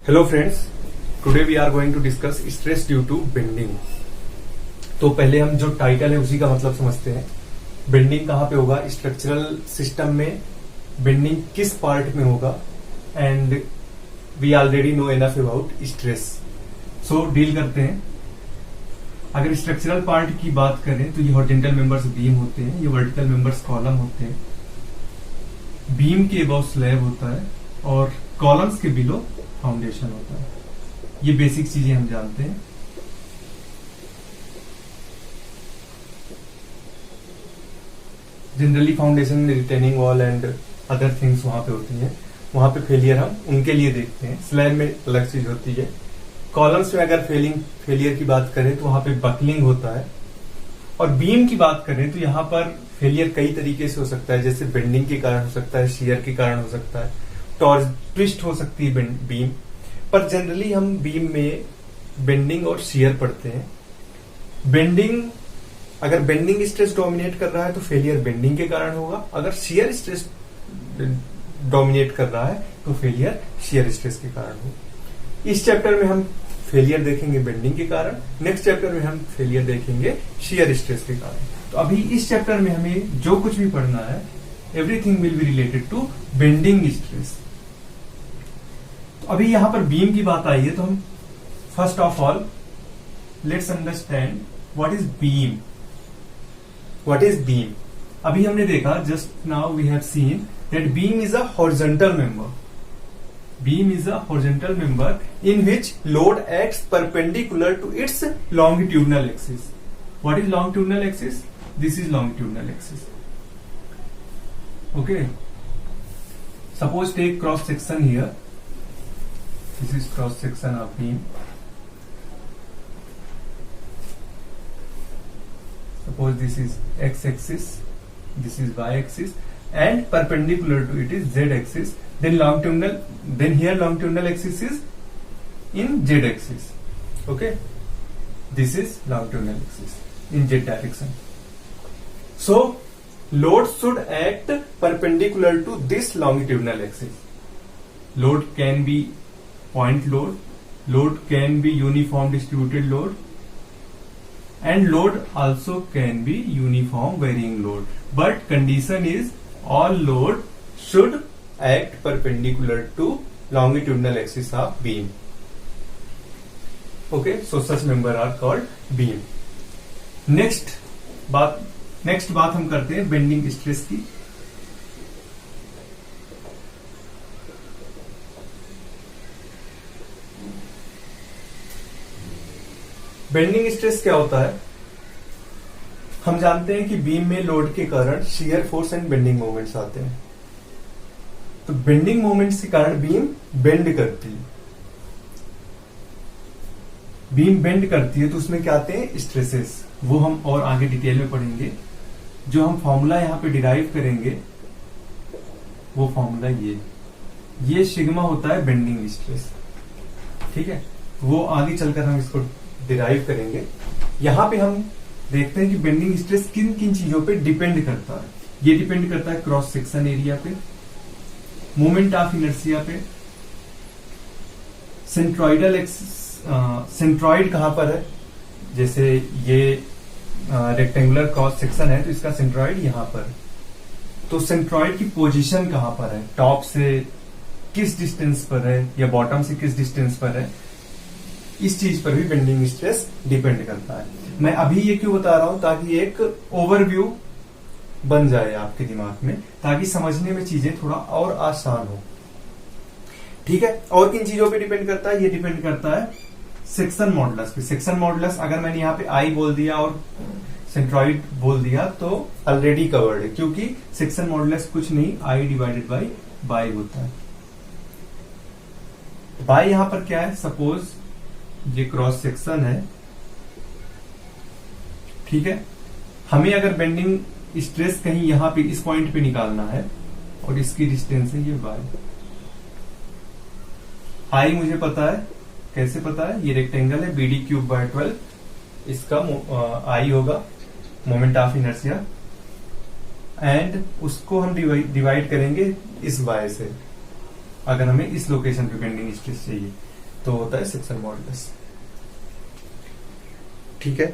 Hello friends, today we are going to discuss stress due to bending. तो पहले हम जो टाइटल है उसी का मतलब समझते हैं। बेंडिंग कहाँ पे होगा? स्ट्रक्चरल सिस्टम में बेंडिंग किस पार्ट में होगा? And we already know enough about stress, so deal करते हैं। अगर स्ट्रक्चरल पार्ट की बात करें तो ये हॉरिजॉन्टल मेंबर्स बीम होते हैं, ये वर्टिकल मेंबर्स कॉलम होते हैं। बीम के अबव स्लैब होता है और कॉलम्स के बिलो फाउंडेशन होता है। ये बेसिक चीजें हम जानते हैं। जनरली फाउंडेशन में retaining wall and other things वहां पे होती हैं, वहां पे फेलियर हम उनके लिए देखते हैं। स्लैब में अलग चीज होती है। कॉलम्स में अगर फेलियर की बात करें तो वहां पे बकलिंग होता है। और बीम की बात करें तो यहाँ पर फेलियर कई तरीके से हो सकता है, जैसे बेंडिंग के कारण हो सकता है, शियर के कारण हो सकता है, ट्विस्ट हो सकती है बीम। पर जनरली हम बीम में बेंडिंग और शियर पढ़ते हैं। अगर बेंडिंग स्ट्रेस डोमिनेट कर रहा है तो फेलियर बेंडिंग के कारण होगा। अगर शियर स्ट्रेस डोमिनेट कर रहा है तो फेलियर शियर स्ट्रेस के कारण होगा। इस चैप्टर में हम फेलियर देखेंगे बेंडिंग के कारण, नेक्स्ट चैप्टर में हम फेलियर देखेंगे शियर स्ट्रेस के कारण। तो अभी इस चैप्टर में हमें जो कुछ भी पढ़ना है, everything will be related to bending stress. तो अभी यहां पर बीम की बात आई है, तो हम first of all let's understand what is beam. What is beam? अभी हमने देखा, just now we have seen that beam is a horizontal member. Beam is a horizontal member in which load acts perpendicular to its longitudinal axis. What is longitudinal axis? This is longitudinal axis. Okay. Suppose take cross section here. This is cross section of beam. Suppose this is x axis, this is y axis, and perpendicular to it is z axis. Then here longitudinal axis is in z axis. Okay, this is longitudinal axis in z direction. So load should act perpendicular to this longitudinal axis. Load can be point load can be uniform distributed load, and load also can be uniform varying load. But condition is all load should act perpendicular to longitudinal axis of beam. Okay, so such member are called beam. next बात हम करते हैं bending stress की। Bending stress क्या होता है? हम जानते हैं कि बीम में लोड के कारण shear force and bending moments आते हैं। तो बेंडिंग मोमेंट्स के कारण बीम बेंड करती है। बीम बेंड करती है तो उसमें क्या आते हैं? स्ट्रेसेस। वो हम और आगे डिटेल में पढ़ेंगे। जो हम फॉर्मूला यहां पे डिराइव करेंगे वो फॉर्मूला ये सिग्मा होता है बेंडिंग स्ट्रेस। ठीक है, वो आगे चलकर हम इसको डिराइव करेंगे। यहां पे हम देखते हैं कि बेंडिंग स्ट्रेस किन किन चीजों पे डिपेंड करता है। ये डिपेंड करता है क्रॉस सेक्शन एरिया पे, मोमेंट ऑफ इनर्शिया पे, सेंट्रॉइड कहां पर है। जैसे ये रेक्टेंगुलर क्रॉस सेक्शन है तो इसका सेंट्रॉइड यहां पर, तो सेंट्रॉइड की पोजीशन कहां पर है, टॉप से किस डिस्टेंस पर है या बॉटम से किस डिस्टेंस पर है, इस चीज पर भी बेंडिंग स्ट्रेस डिपेंड करता है। मैं अभी ये क्यों बता रहा हूं? ताकि एक ओवरव्यू बन जाए आपके दिमाग में, ताकि समझने में चीजें थोड़ा और आसान हो। ठीक है, और किन चीजों पे डिपेंड करता है? ये डिपेंड करता है सेक्शन मॉडुलस पे। सेक्शन मॉडुलस अगर मैंने यहाँ पे आई बोल दिया और सेंट्रॉइड बोल दिया तो ऑलरेडी कवर्ड है, क्योंकि सेक्शन मॉडुलस कुछ नहीं, आई डिवाइडेड बाई बाई होता है। बाई यहां पर क्या है? सपोज ये क्रॉस सेक्शन है, ठीक है। हमें अगर बेंडिंग स्ट्रेस कहीं यहां पे इस पॉइंट पे निकालना है और इसकी डिस्टेंस है ये y। आई मुझे पता है, कैसे पता है? ये रेक्टेंगल है BD³/12, इसका आई होगा मोमेंट ऑफ इनर्शिया, एंड उसको हम डिवाइड करेंगे इस y से। अगर हमें इस लोकेशन पे बेंडिंग स्ट्रेस चाहिए, तो होता है सेक्शन मॉडुलस। ठीक है,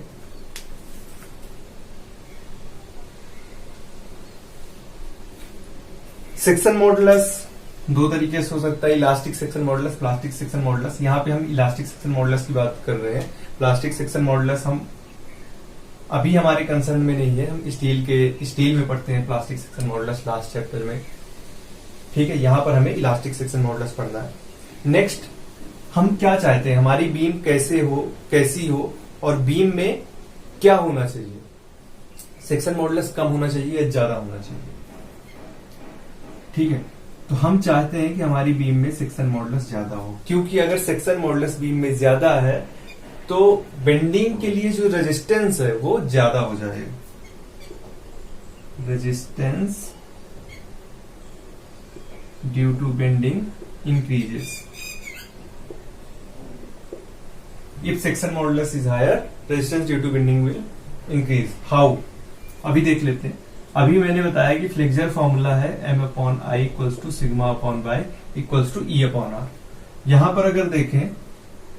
सेक्शन मॉडुलस दो तरीके से हो सकता है, elastic section modulus, plastic section modulus. यहाँ पे हम इलास्टिक सेक्शन मॉडुलस की बात कर रहे हैं। प्लास्टिक सेक्शन मॉडुलस हम अभी हमारे कंसर्न में नहीं है, हम स्टील में पढ़ते हैं plastic section modulus last chapter में। ठीक है, यहाँ पर हमें इलास्टिक सेक्शन मॉडुलस पढ़ना है। नेक्स्ट, हम क्या चाहते हैं, हमारी बीम कैसी हो और बीम में क्या होना चाहिए। सेक्शन मॉडुलस कम होना चाहिए या ज्यादा होना चाहिए। ठीक है, तो हम चाहते हैं कि हमारी बीम में सेक्शन मॉडुलस ज्यादा हो, क्योंकि अगर सेक्शन मॉडुलस बीम में ज्यादा है तो बेंडिंग के लिए जो रेजिस्टेंस है वो ज्यादा हो जाएगा। Resistance due to bending increases if section modulus is higher, resistance due to bending will increase. How, अभी देख लेते हैं। अभी मैंने बताया कि फ्लेक्सर फॉर्मूला है M/I equals to sigma upon y equals to E upon R। यहां पर अगर देखें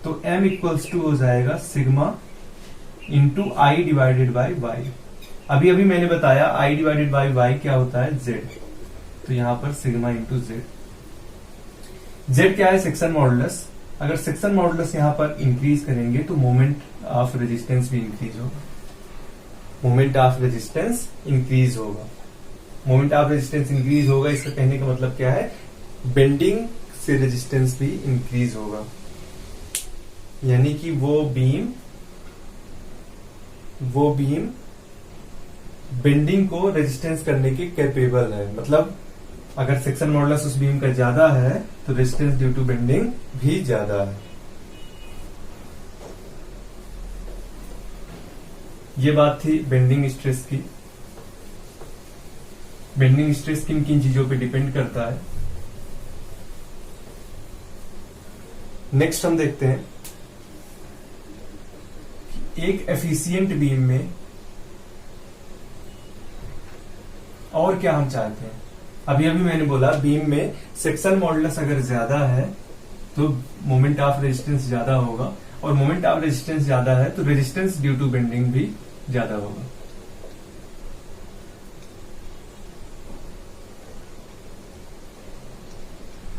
तो M इक्वल्स टू हो जाएगा sigma into I divided by Y। अभी मैंने बताया I डिवाइडेड बाय Y क्या होता है, Z। तो यहां पर सिग्मा इंटू Z। Z क्या है, सेक्शन मॉडुलस। अगर सेक्शन मॉडुलस यहां पर इंक्रीज करेंगे तो मोमेंट ऑफ रेजिस्टेंस भी इंक्रीज होगा। मोमेंट ऑफ रेजिस्टेंस इंक्रीज होगा। मोमेंट ऑफ रेजिस्टेंस इंक्रीज होगा, इसका कहने का मतलब क्या है, बेंडिंग से रेजिस्टेंस भी इंक्रीज होगा। यानी कि वो बीम बेंडिंग को रेजिस्टेंस करने के कैपेबल है। मतलब अगर सेक्शन मॉडुलस उस बीम का ज्यादा है तो रेजिस्टेंस ड्यू टू बेंडिंग भी ज्यादा है। ये बात थी बेंडिंग स्ट्रेस की। बेंडिंग स्ट्रेस किन किन चीजों पे डिपेंड करता है। नेक्स्ट हम देखते हैं कि एक एफिशिएंट बीम में और क्या हम चाहते हैं। अभी मैंने बोला बीम में सेक्शन मॉडुलस अगर ज्यादा है तो मोमेंट ऑफ रेजिस्टेंस ज्यादा होगा, और मोमेंट ऑफ रेजिस्टेंस ज्यादा है तो रेजिस्टेंस ड्यू टू बेंडिंग भी ज्यादा होगा।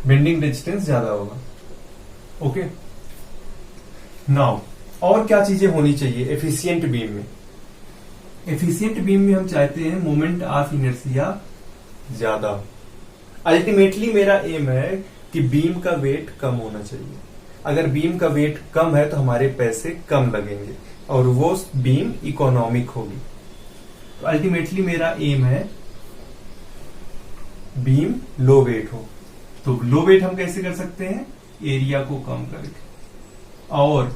बेंडिंग रेजिस्टेंस ज्यादा होगा। ओके, नाउ और क्या चीजें होनी चाहिए एफिशिएंट बीम में। एफिशिएंट बीम में हम चाहते हैं मोमेंट ऑफ इनर्शिया ज्यादा। अल्टीमेटली मेरा एम है कि बीम का वेट कम होना चाहिए। अगर बीम का वेट कम है तो हमारे पैसे कम लगेंगे और वो बीम इकोनॉमिक होगी। तो अल्टीमेटली मेरा एम है बीम लो वेट हो। तो लो वेट हम कैसे कर सकते हैं, एरिया को कम करके। और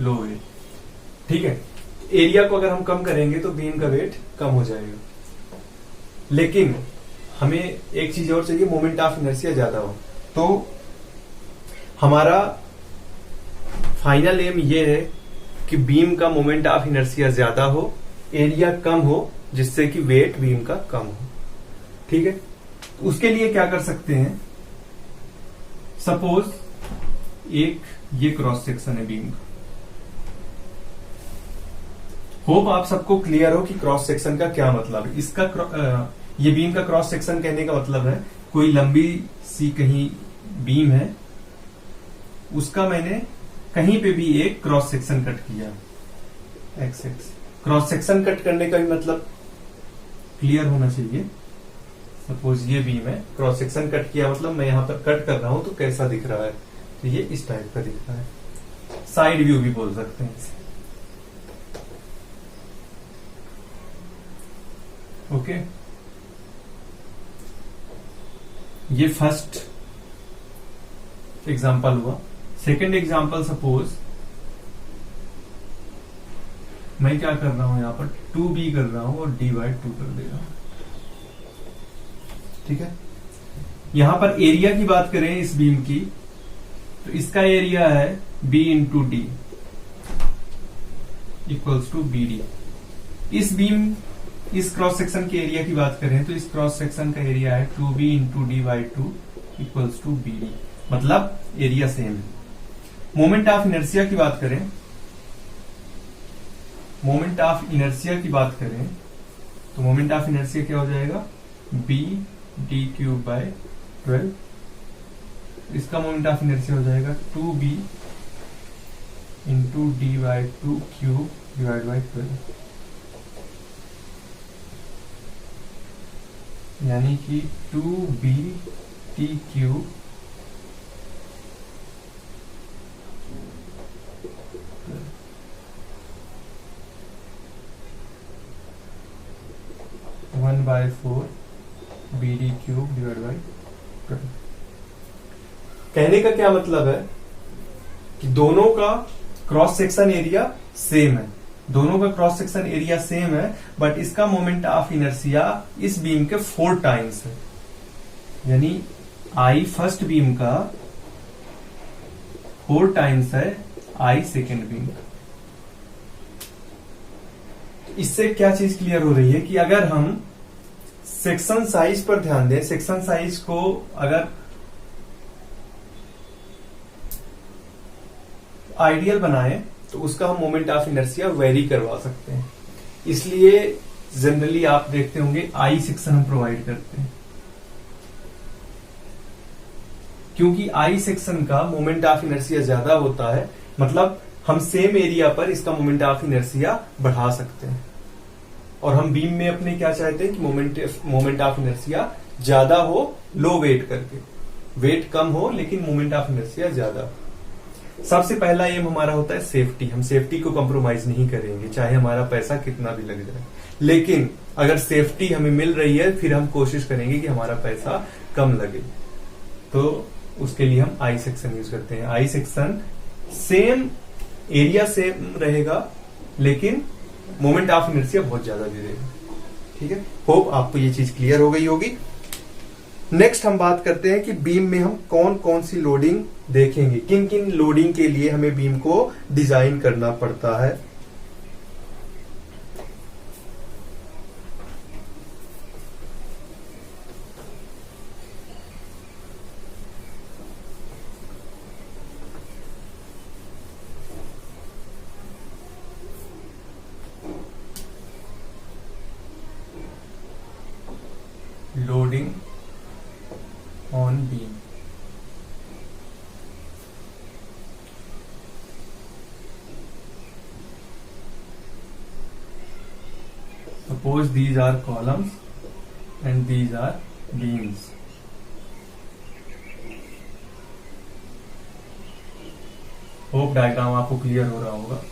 लो वेट, ठीक है, एरिया को अगर हम कम करेंगे तो बीम का वेट कम हो जाएगा। लेकिन हमें एक चीज और चाहिए, मोमेंट ऑफ इनर्शिया ज्यादा हो। तो हमारा फाइनल एम ये है कि बीम का मोमेंट ऑफ इनर्शिया ज्यादा हो, एरिया कम हो, जिससे कि वेट बीम का कम हो। ठीक है, तो उसके लिए क्या कर सकते हैं, सपोज एक ये क्रॉस सेक्शन है बीम का। होप आप सबको क्लियर हो कि क्रॉस सेक्शन का क्या मतलब है। इसका ये बीम का क्रॉस सेक्शन कहने का मतलब है कोई लंबी सी कहीं बीम है, उसका मैंने कहीं पे भी एक क्रॉस सेक्शन कट किया, x x. Cross section cut करने का भी मतलब क्लियर होना चाहिए। सपोज ये बीम है, क्रॉस सेक्शन कट किया मतलब मैं यहां पर कट कर रहा हूं तो कैसा दिख रहा है, तो ये इस टाइप का दिख रहा है। साइड व्यू भी बोल सकते हैं इसे। ओके, ये फर्स्ट एग्जांपल हुआ। सेकंड एग्जांपल, सपोज मैं क्या कर रहा हूं यहां पर 2b कर रहा हूं और d/2 कर दे रहा हूं। ठीक है, यहां पर एरिया की बात करें इस बीम की, तो इसका एरिया है b into d equals to BD। इस बीम इस क्रॉस सेक्शन के एरिया की बात करें तो इस क्रॉस सेक्शन का एरिया है 2b into d by two equals to b d, मतलब एरिया सेम है। मोमेंट ऑफ इनर्शिया की बात करें, मोमेंट ऑफ इनर्शिया की बात करें तो मोमेंट ऑफ इनर्शिया क्या हो जाएगा, बी डी क्यूब बाय 12। इसका मोमेंट ऑफ इनर्शिया हो जाएगा 2b into d by two cube divide by 12, यानी कि 2b t cube one by 4 b d cube divide by 12। कहने का क्या मतलब है कि दोनों का क्रॉस सेक्शन एरिया सेम है, दोनों का क्रॉस सेक्शन एरिया सेम है, बट इसका मोमेंट ऑफ इनर्शिया इस बीम के 4 टाइम्स है, यानी आई फर्स्ट बीम का 4 टाइम्स है आई सेकेंड बीम का। इससे क्या चीज क्लियर हो रही है कि अगर हम सेक्शन साइज पर ध्यान दें, सेक्शन साइज को अगर आइडियल बनाएं तो उसका हम मोमेंट ऑफ इनर्शिया वेरी करवा सकते हैं। इसलिए जनरली आप देखते होंगे आई सेक्शन हम प्रोवाइड करते हैं, क्योंकि आई सेक्शन का मोमेंट ऑफ इनर्शिया ज्यादा होता है, मतलब हम सेम एरिया पर इसका मोमेंट ऑफ इनर्शिया बढ़ा सकते हैं। और हम बीम में अपने क्या चाहते हैं कि मोमेंट ऑफ इनर्शिया ज्यादा हो, लो वेट करके, वेट कम हो लेकिन मोमेंट ऑफ इनर्शिया ज्यादा हो। सबसे पहला एम हमारा होता है सेफ्टी। हम सेफ्टी को कॉम्प्रोमाइज नहीं करेंगे, चाहे हमारा पैसा कितना भी लग जाए, लेकिन अगर सेफ्टी हमें मिल रही है फिर हम कोशिश करेंगे कि हमारा पैसा कम लगे, तो उसके लिए हम आई सेक्शन यूज करते हैं। I section same area same रहेगा लेकिन मोमेंट ऑफ इनर्शिया बहुत ज्यादा दे देगा। ठीक है, होप आपको ये चीज क्लियर हो गई होगी। नेक्स्ट हम बात करते हैं कि बीम में हम कौन कौन सी लोडिंग देखेंगे, किन किन लोडिंग के लिए हमें बीम को डिजाइन करना पड़ता है। Loading on beam, suppose these are columns and these are beams. Hope diagram आपको क्लियर हो रहा होगा।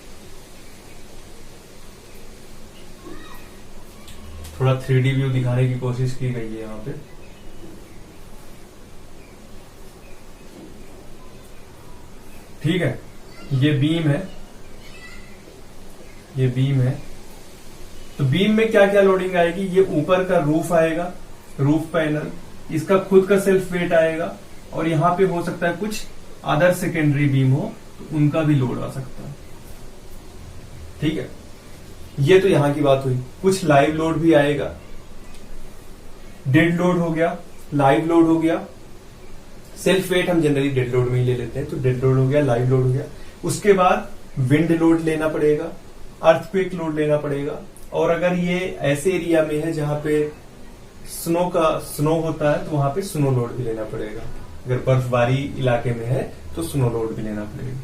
थोड़ा 3D व्यू दिखाने की कोशिश की गई है यहाँ पे। ठीक है, ये बीम है, ये बीम है, तो बीम में क्या क्या लोडिंग आएगी, ये ऊपर का रूफ आएगा, रूफ पैनल, इसका खुद का सेल्फ वेट आएगा, और यहां पे हो सकता है कुछ अदर सेकेंडरी बीम हो तो उनका भी लोड आ सकता है। ठीक है, ये तो यहां की बात हुई। कुछ लाइव लोड भी आएगा, डेड लोड हो गया, लाइव लोड हो गया, सेल्फ वेट हम जनरली डेड लोड में ही ले लेते हैं, तो डेड लोड हो गया, लाइव लोड हो गया। उसके बाद विंड लोड लेना पड़ेगा, अर्थक्वेक लोड लेना पड़ेगा, और अगर ये ऐसे एरिया में है जहां पे स्नो होता है तो वहां पे स्नो लोड भी लेना पड़ेगा। अगर बर्फबारी इलाके में है तो स्नो लोड भी लेना पड़ेगा।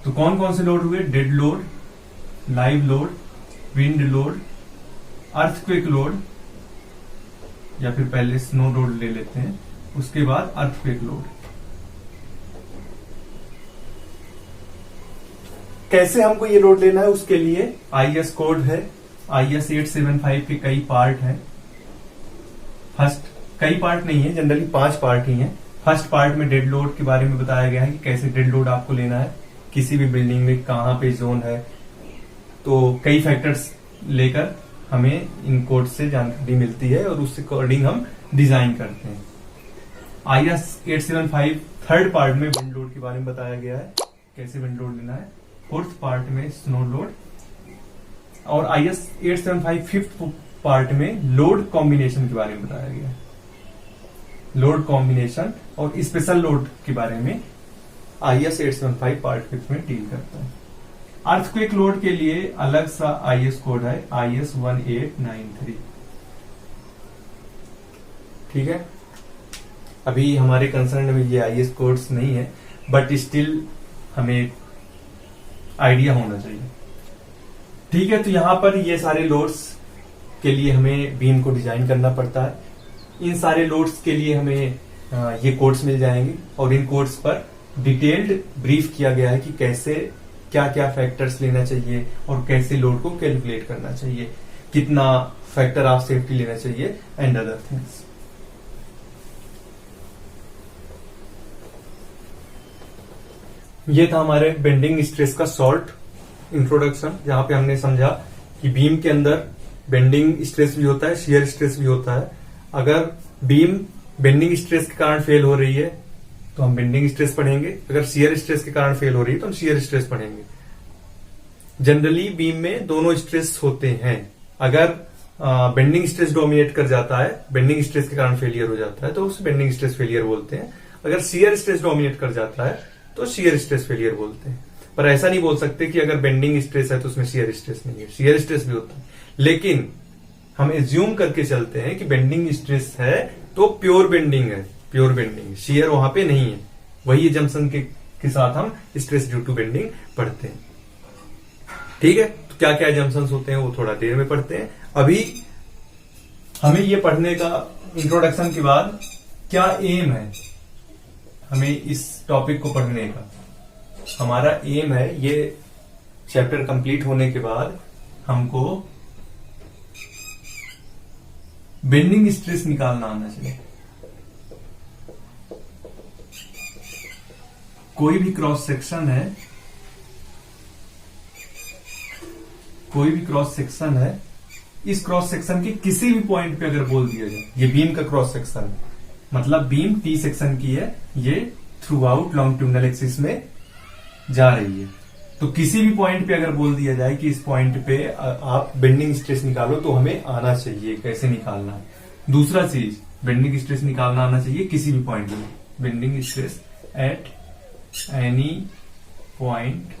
तो कौन कौन से लोड हुए, dead load, live load, wind load, earthquake load, या फिर पहले स्नो लोड ले लेते हैं, उसके बाद अर्थक्वेक लोड। कैसे हमको ये लोड लेना है, उसके लिए आईएस कोड है, आईएस 875 के कई पार्ट हैं। फर्स्ट, कई पार्ट नहीं है, जनरली 5 पार्ट ही हैं। फर्स्ट पार्ट में डेड लोड के बारे में बताया गया है कि कैसे डेड लोड आपको लेना है, किसी भी बिल्डिंग में कहां पे जोन है, तो कई फैक्टर्स लेकर हमें इन कोड से जानकारी मिलती है और उसके अकॉर्डिंग हम डिजाइन करते हैं। आईएस 875 थर्ड पार्ट में विंड लोड के बारे में बताया गया है, कैसे विंड लोड लेना है। फोर्थ पार्ट में स्नो लोड, और IS 875 फिफ्थ पार्ट में लोड कॉम्बिनेशन के बारे में बताया गया है। लोड कॉम्बिनेशन और स्पेशल लोड के बारे में IS 875 पार्ट फिफ्थ में डील करता है। अर्थक्वेक लोड के लिए अलग सा IS कोड है, IS 1893। ठीक है, अभी हमारे कंसर्न में ये IS कोड्स नहीं है, बट स्टिल हमें आइडिया होना चाहिए। ठीक है, तो यहां पर ये सारे लोड्स के लिए हमें बीम को डिजाइन करना पड़ता है। इन सारे लोड्स के लिए हमें ये कोड्स मिल जाएंगे और इन कोड्स पर डिटेल्ड ब्रीफ किया गया है कि कैसे क्या क्या फैक्टर्स लेना चाहिए और कैसे लोड को कैलकुलेट करना चाहिए, कितना फैक्टर ऑफ सेफ्टी लेना चाहिए एंड अदर थिंग्स। ये था हमारे बेंडिंग स्ट्रेस का शॉर्ट इंट्रोडक्शन, जहां पे हमने समझा कि बीम के अंदर बेंडिंग स्ट्रेस भी होता है, शियर स्ट्रेस भी होता है। अगर बीम बेंडिंग स्ट्रेस के कारण फेल हो रही है तो हम बेंडिंग स्ट्रेस पढ़ेंगे, अगर शियर स्ट्रेस के कारण फेल हो रही है तो हम शियर स्ट्रेस पढ़ेंगे। जनरली बीम में दोनों स्ट्रेस होते हैं। अगर बेंडिंग स्ट्रेस डोमिनेट कर जाता है, बेंडिंग स्ट्रेस के कारण फेलियर हो जाता है, तो उसे बेंडिंग स्ट्रेस फेलियर बोलते हैं। अगर शियर स्ट्रेस डोमिनेट कर जाता है तो शियर स्ट्रेस फेलियर बोलते हैं। पर ऐसा नहीं बोल सकते कि अगर बेंडिंग स्ट्रेस है तो उसमें शियर स्ट्रेस नहीं है, शियर स्ट्रेस भी होता है। लेकिन हम एज्यूम करके चलते हैं कि बेंडिंग स्ट्रेस है तो प्योर बेंडिंग है, प्योर बेंडिंग, शियर वहां पे नहीं है। वही एजम्पशन के साथ हम स्ट्रेस ड्यू टू बेंडिंग पढ़ते हैं। ठीक है, तो क्या क्या एजम्पशंस होते हैं वो थोड़ा देर में पढ़ते हैं। अभी हमें ये पढ़ने का इंट्रोडक्शन के बाद क्या एम है हमें इस टॉपिक को पढ़ने का। हमारा एम है ये चैप्टर कंप्लीट होने के बाद हमको बेंडिंग स्ट्रेस निकालना आना चाहिए। कोई भी क्रॉस सेक्शन है, कोई भी क्रॉस सेक्शन है, इस क्रॉस सेक्शन के किसी भी पॉइंट पे अगर बोल दिया जाए ये बीम का क्रॉस सेक्शन है, मतलब बीम टी सेक्शन की है, ये थ्रू आउट लॉन्गिट्यूडिनल एक्सिस में जा रही है, तो किसी भी पॉइंट पे अगर बोल दिया जाए कि इस पॉइंट पे आप बेंडिंग स्ट्रेस निकालो तो हमें आना चाहिए कैसे निकालना है। दूसरा चीज, बेंडिंग स्ट्रेस निकालना आना चाहिए किसी भी पॉइंट में, bending stress at any point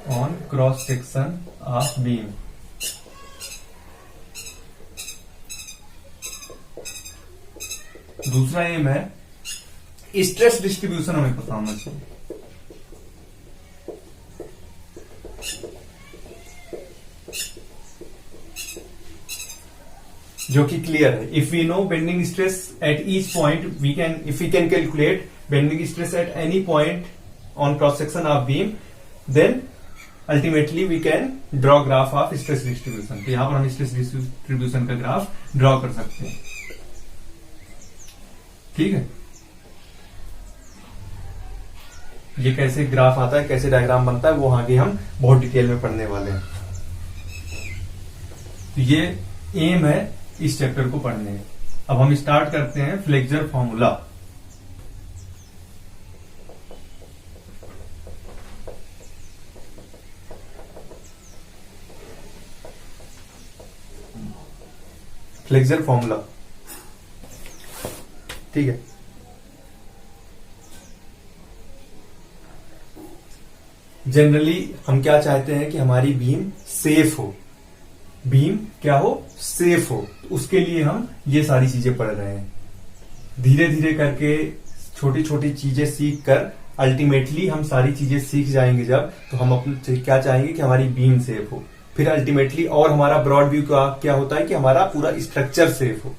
on cross section of beam. दूसरा एम है स्ट्रेस डिस्ट्रीब्यूशन हमें पता होना चाहिए। जो कि क्लियर है। If we know bending stress at each point we can calculate bending stress at any point on cross section of beam, then ultimately we can draw graph of stress distribution. तो यहां पर हम stress distribution का graph draw कर सकते हैं। ठीक है, ये कैसे ग्राफ आता है, कैसे डायग्राम बनता है, वो आगे हम बहुत डिटेल में पढ़ने वाले हैं। तो ये एम है इस चैप्टर को पढ़ने। अब हम स्टार्ट करते हैं फ्लेक्सर फॉर्मूला। फ्लेक्सर फॉर्मूला, ठीक है। जनरली हम क्या चाहते हैं कि हमारी बीम सेफ हो, बीम क्या हो, सेफ हो। उसके लिए हम ये सारी चीजें पढ़ रहे हैं। धीरे धीरे करके छोटी छोटी चीजें सीख कर अल्टीमेटली हम सारी चीजें सीख जाएंगे जब, तो हम अपने क्या चाहेंगे कि हमारी बीम सेफ हो। फिर अल्टीमेटली और हमारा ब्रॉड व्यू क्या होता है कि हमारा पूरा स्ट्रक्चर सेफ हो।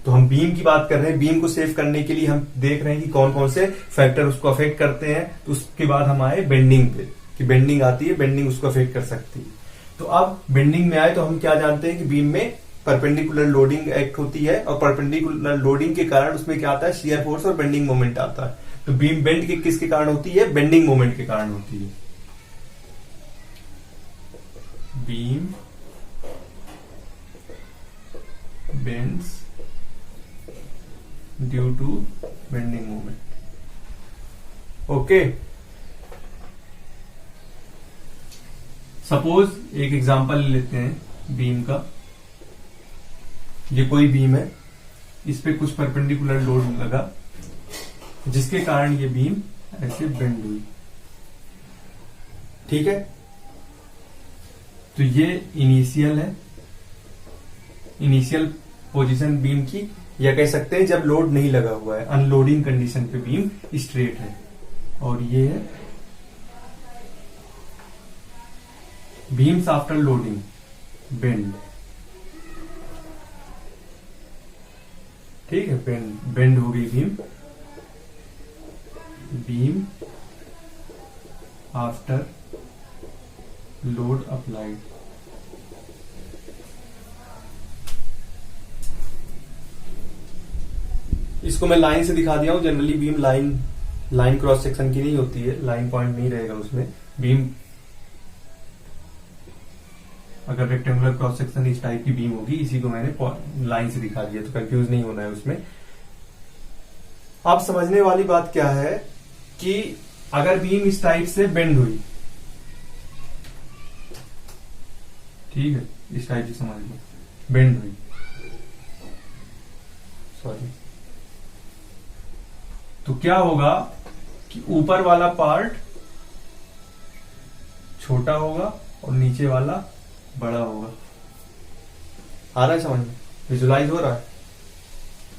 तो हम बीम की बात कर रहे हैं, बीम को सेफ करने के लिए हम देख रहे हैं कि कौन कौन से फैक्टर उसको अफेक्ट करते हैं। तो उसके बाद हम आए बेंडिंग पे, कि बेंडिंग आती है, बेंडिंग उसको अफेक्ट कर सकती है। तो अब बेंडिंग में आए तो हम क्या जानते हैं कि बीम में परपेंडिकुलर लोडिंग एक्ट होती है, और परपेंडिकुलर लोडिंग के कारण उसमें क्या आता है, शियर फोर्स और बेंडिंग मोमेंट आता है। तो बीम बेंड के किसके कारण होती है, बेंडिंग मोमेंट के कारण होती है। Beam bends due to bending moment. Okay, suppose एक एग्जांपल लेते हैं बीम का। ये कोई बीम है, इस पे कुछ परपेंडिकुलर लोड लगा जिसके कारण ये बीम ऐसे बेंड हुई। ठीक है, तो ये इनिशियल है, इनिशियल पोजीशन बीम की, या कह सकते हैं जब लोड नहीं लगा हुआ है, अनलोडिंग कंडीशन पे बीम स्ट्रेट है। और ये है बीम्स आफ्टर लोडिंग बेंड। ठीक है, बेंड हो गई beam, beam after load applied. इसको मैं लाइन से दिखा दिया हूं। Generally beam line cross section की नहीं होती है, लाइन पॉइंट नहीं रहेगा उसमें। बीम अगर रेक्टेंगुलर क्रॉस सेक्शन इस टाइप की बीम होगी, इसी को मैंने लाइन से दिखा दिया, तो कंफ्यूज नहीं होना है उसमें। अब समझने वाली बात क्या है कि अगर बीम इस टाइप से बेंड हुई, ठीक है, इस टाइप से समझ लो, बेंड हुई, सॉरी, तो क्या होगा कि ऊपर वाला पार्ट छोटा होगा और नीचे वाला बड़ा होगा। आ रहा है समझ में? विजुलाइज हो रहा है?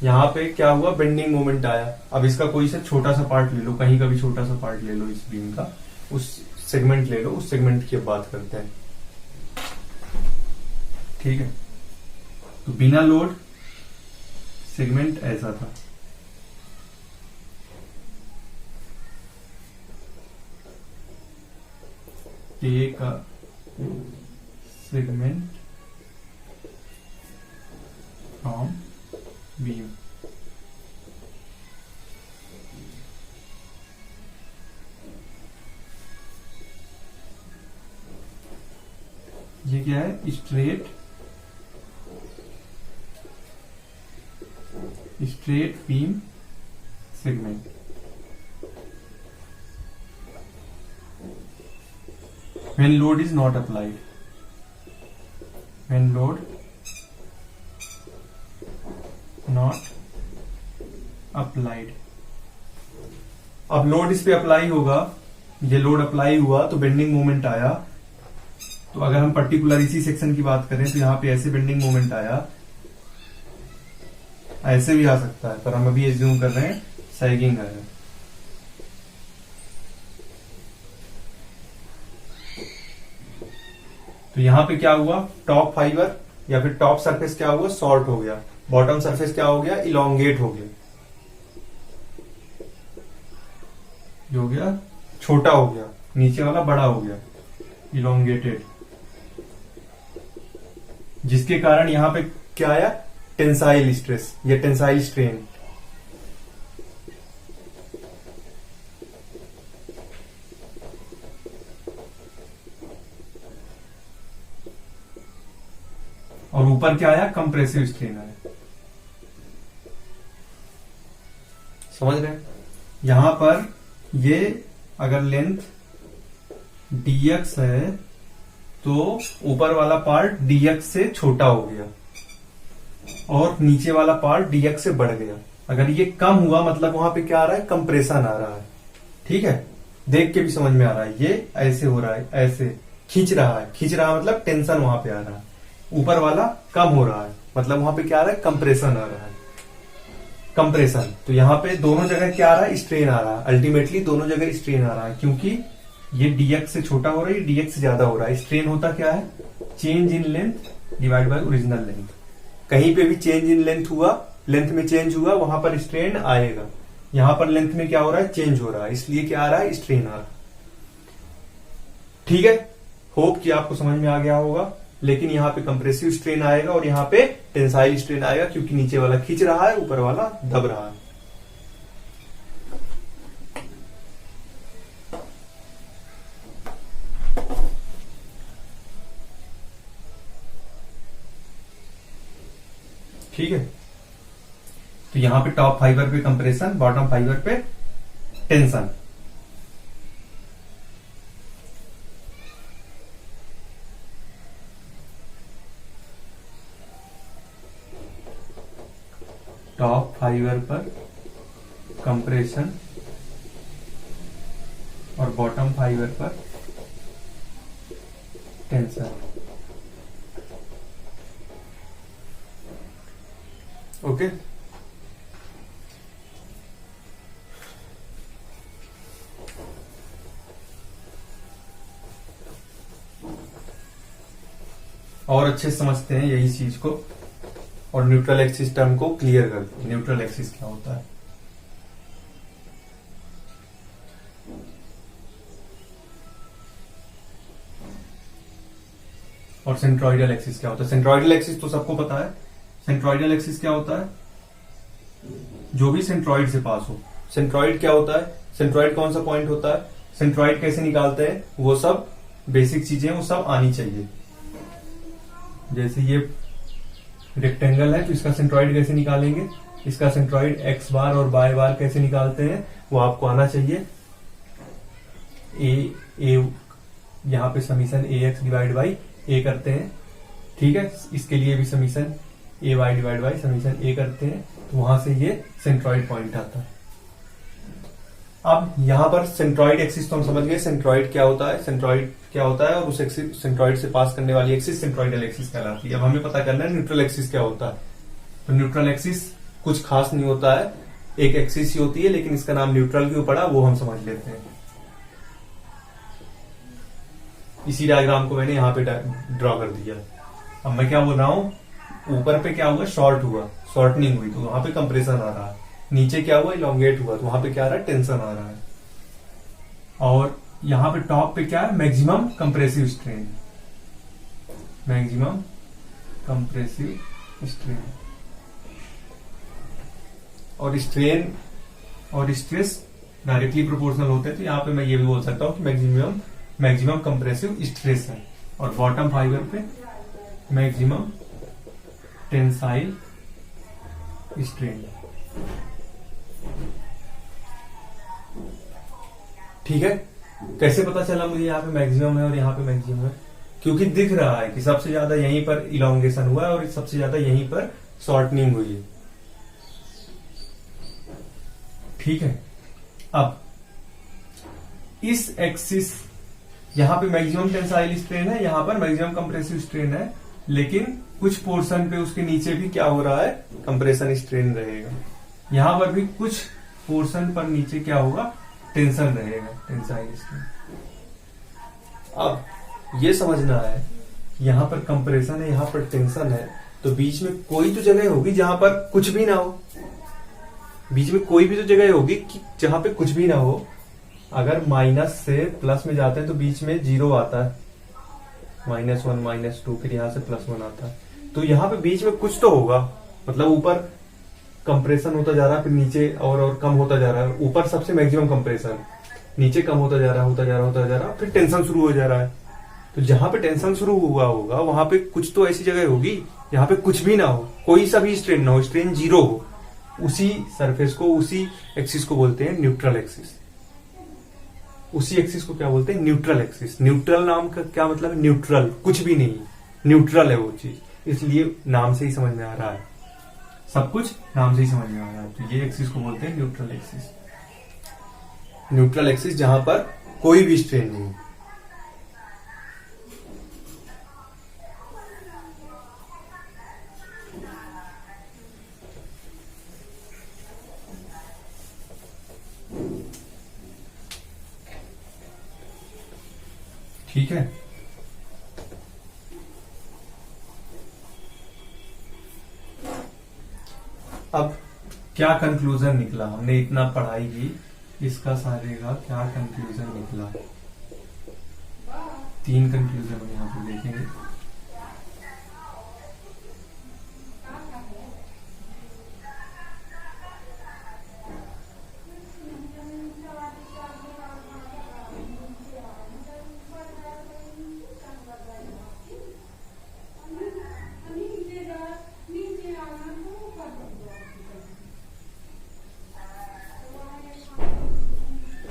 यहां पे क्या हुआ, बेंडिंग मोमेंट आया। अब इसका कोई सा छोटा सा पार्ट ले लो, कहीं का भी छोटा सा पार्ट ले लो इस बीम का, उस सेगमेंट ले लो, उस सेगमेंट की अब बात करते हैं। ठीक है, तो बिना लोड सेगमेंट ऐसा था, ए का सेगमेंट फ्रॉम बीम। ये क्या है, straight beam segment. When load is not applied, when load not applied, अब लोड इस पे अप्लाई होगा, ये लोड अप्लाई हुआ तो बेंडिंग मोमेंट आया। तो अगर हम पर्टिकुलर इसी सेक्शन की बात करें तो यहां पे ऐसे बेंडिंग मोमेंट आया, ऐसे भी आ सकता है, पर हम अभी एज्यूम कर रहे हैं सैगिंग आया। तो यहां पे क्या हुआ, टॉप फाइबर या फिर टॉप सरफेस क्या हुआ, शॉर्ट हो गया, बॉटम सरफेस क्या हो गया, इलोंगेट हो गया, जो हो गया छोटा हो गया, नीचे वाला बड़ा हो गया, इलोंगेटेड, जिसके कारण यहां पे क्या आया, टेंसाइल स्ट्रेस या टेंसाइल स्ट्रेन। और ऊपर क्या आया, कंप्रेसिव स्ट्रेन आया। समझ रहे हैं? यहां पर ये अगर लेंथ dx है तो ऊपर वाला पार्ट dx से छोटा हो गया और नीचे वाला पार्ट dx से बढ़ गया। अगर ये कम हुआ मतलब वहां पे क्या आ रहा है, कंप्रेशन आ रहा है। ठीक है, देख के भी समझ में आ रहा है, ये ऐसे हो रहा है, ऐसे खींच रहा है, खींच रहा है मतलब टेंशन वहां पे आ रहा है। ऊपर वाला कम हो रहा है मतलब वहां पे क्या आ रहा है, कंप्रेशन आ रहा है, कंप्रेशन। तो यहाँ पे दोनों जगह क्या आ रहा है, स्ट्रेन आ रहा है, अल्टीमेटली दोनों जगह स्ट्रेन आ रहा है, क्योंकि ये dx से छोटा हो रहा है, dx से ज्यादा हो रहा है। स्ट्रेन होता क्या है, change in length divide by original length. कहीं पे भी चेंज इन लेंथ हुआ, लेंथ में चेंज हुआ, वहां पर स्ट्रेन आएगा। यहां पर लेंथ में क्या हो रहा है, चेंज हो रहा है, इसलिए क्या आ रहा है, स्ट्रेन आ रहा है। ठीक है, होप कि आपको समझ में आ गया होगा। लेकिन यहाँ पे कंप्रेसिव स्ट्रेन आएगा और यहाँ पे टेंसाइल स्ट्रेन आएगा, क्योंकि नीचे वाला खींच रहा है, ऊपर वाला दब रहा है। ठीक है, तो यहां पे टॉप फाइबर पे कंप्रेशन, बॉटम फाइबर पे टेंशन। फाइबर पर कंप्रेशन और बॉटम फाइबर पर टेंशन। ओके, और अच्छे से समझते हैं यही चीज को और न्यूट्रल एक्सिस टर्म को क्लियर करते हैं। न्यूट्रल एक्सिस क्या होता है और सेंट्रोइडल एक्सिस क्या होता है। सेंट्रोइडल एक्सिस तो सबको पता है। सेंट्रोइडल एक्सिस क्या होता है? जो भी सेंट्रोइड से पास हो। सेंट्रोइड क्या होता है? सेंट्रोइड कौन सा पॉइंट होता है? सेंट्रोइड कैसे निकालते हैं, वो सब बेसिक चीजें वो सब आनी चाहिए। जैसे ये रेक्टेंगल है तो इसका सेंट्रोइड कैसे निकालेंगे, इसका सेंट्रोइड एक्स बार और वाई बार कैसे निकालते हैं वो आपको आना चाहिए। ए यहां पे summation A X divide by A करते हैं, ठीक है। इसके लिए भी summation A Y divide by summation A करते हैं, तो वहां से ये सेंट्रोइड पॉइंट आता है। अब यहां पर सेंट्रोइड एक्सिस तो हम समझ गए सेंट्रोइड क्या होता है, सेंट्रोइड क्या होता है और उस एक्सिस सेंट्रोइड से पास करने वाली एक्सिस सेंट्रोइडल एक्सिस कहलाती है। अब हमें पता करना है न्यूट्रल एक्सिस क्या होता है। तो न्यूट्रल एक्सिस कुछ खास नहीं होता है, एक एक्सिस ही होती है, लेकिन इसका नाम न्यूट्रल क्यों पड़ा वो हम समझ लेते हैं। इसी डायग्राम को मैंने यहाँ पे ड्रॉ कर दिया। अब मैं क्या बोल रहा हूं, ऊपर पे क्या हुआ, शॉर्ट हुआ, शॉर्टनिंग हुई तो वहां पे कंप्रेशन आ रहा है। नीचे क्या हुआ, इलोंगेट हुआ तो वहां पे क्या आ रहा है, टेंशन आ रहा है। और यहां पे टॉप पे क्या है, maximum compressive strain, maximum compressive strain. और स्ट्रेन और स्ट्रेस डायरेक्टली प्रोपोर्शनल होते हैं, तो यहां पे मैं ये भी बोल सकता हूं कि मैक्सिमम कंप्रेसिव स्ट्रेस है। और बॉटम फाइबर पे मैक्सिमम टेंसाइल स्ट्रेन। ठीक है, कैसे पता चला मुझे यहाँ पे मैक्सिमम है और यहाँ पे मैक्सिमम है? क्योंकि दिख रहा है कि सबसे ज्यादा यहीं पर इलोंगेशन हुआ है और सबसे ज्यादा यहीं पर शॉर्टनिंग हुई है। ठीक है, अब इस एक्सिस यहां पे मैक्सिमम टेंसाइल स्ट्रेन है, यहां पर मैक्सिमम कंप्रेसिव स्ट्रेन है, लेकिन कुछ पोर्शन पे उसके नीचे भी क्या हो रहा है, कंप्रेशन स्ट्रेन रहेगा। यहां पर भी कुछ पोर्शन पर नीचे क्या होगा, टेंशन रहेगा, टेंसाइल स्ट्रेन। अब ये समझना है यहां पर कंप्रेशन है, यहां पर टेंशन है, तो बीच में कोई तो जगह होगी जहां पर कुछ भी ना हो। बीच में कोई भी तो जगह होगी कि जहां पे कुछ भी ना हो। अगर माइनस से प्लस में जाते हैं तो बीच में जीरो आता है, -1 -2, फिर यहां से +1 आता है। तो यहां पे बीच में कुछ तो होगा, मतलब ऊपर कंप्रेशन होता जा रहा है, फिर नीचे और कम होता जा रहा है। ऊपर सबसे मैक्सिमम कंप्रेशन, नीचे कम होता जा रहा है, फिर टेंशन शुरू हो जा रहा है। तो जहां पे टेंशन शुरू हुआ होगा वहां पे कुछ तो ऐसी जगह होगी जहां पे कुछ भी ना हो, कोई सा भी स्ट्रेन ना हो, स्ट्रेन जीरो हो। उसी सरफेस को, उसी एक्सिस को बोलते हैं न्यूट्रल एक्सिस। उसी एक्सिस को क्या बोलते हैं, न्यूट्रल एक्सिस। न्यूट्रल नाम का क्या मतलब है, न्यूट्रल, कुछ भी नहीं, न्यूट्रल है वो चीज, इसलिए नाम से ही समझ में आ रहा है, सब कुछ नाम से ही समझ में आ रहा है। तो ये एक्सिस को बोलते हैं न्यूट्रल एक्सिस। न्यूट्रल एक्सिस जहां पर कोई भी स्ट्रेन नहीं। ठीक है, अब क्या कंक्लूजन निकला, हमने इतना पढ़ाई की, इसका सारे का क्या कंक्लूजन निकला? 3 कंक्लूजन हम यहाँ पे देखेंगे।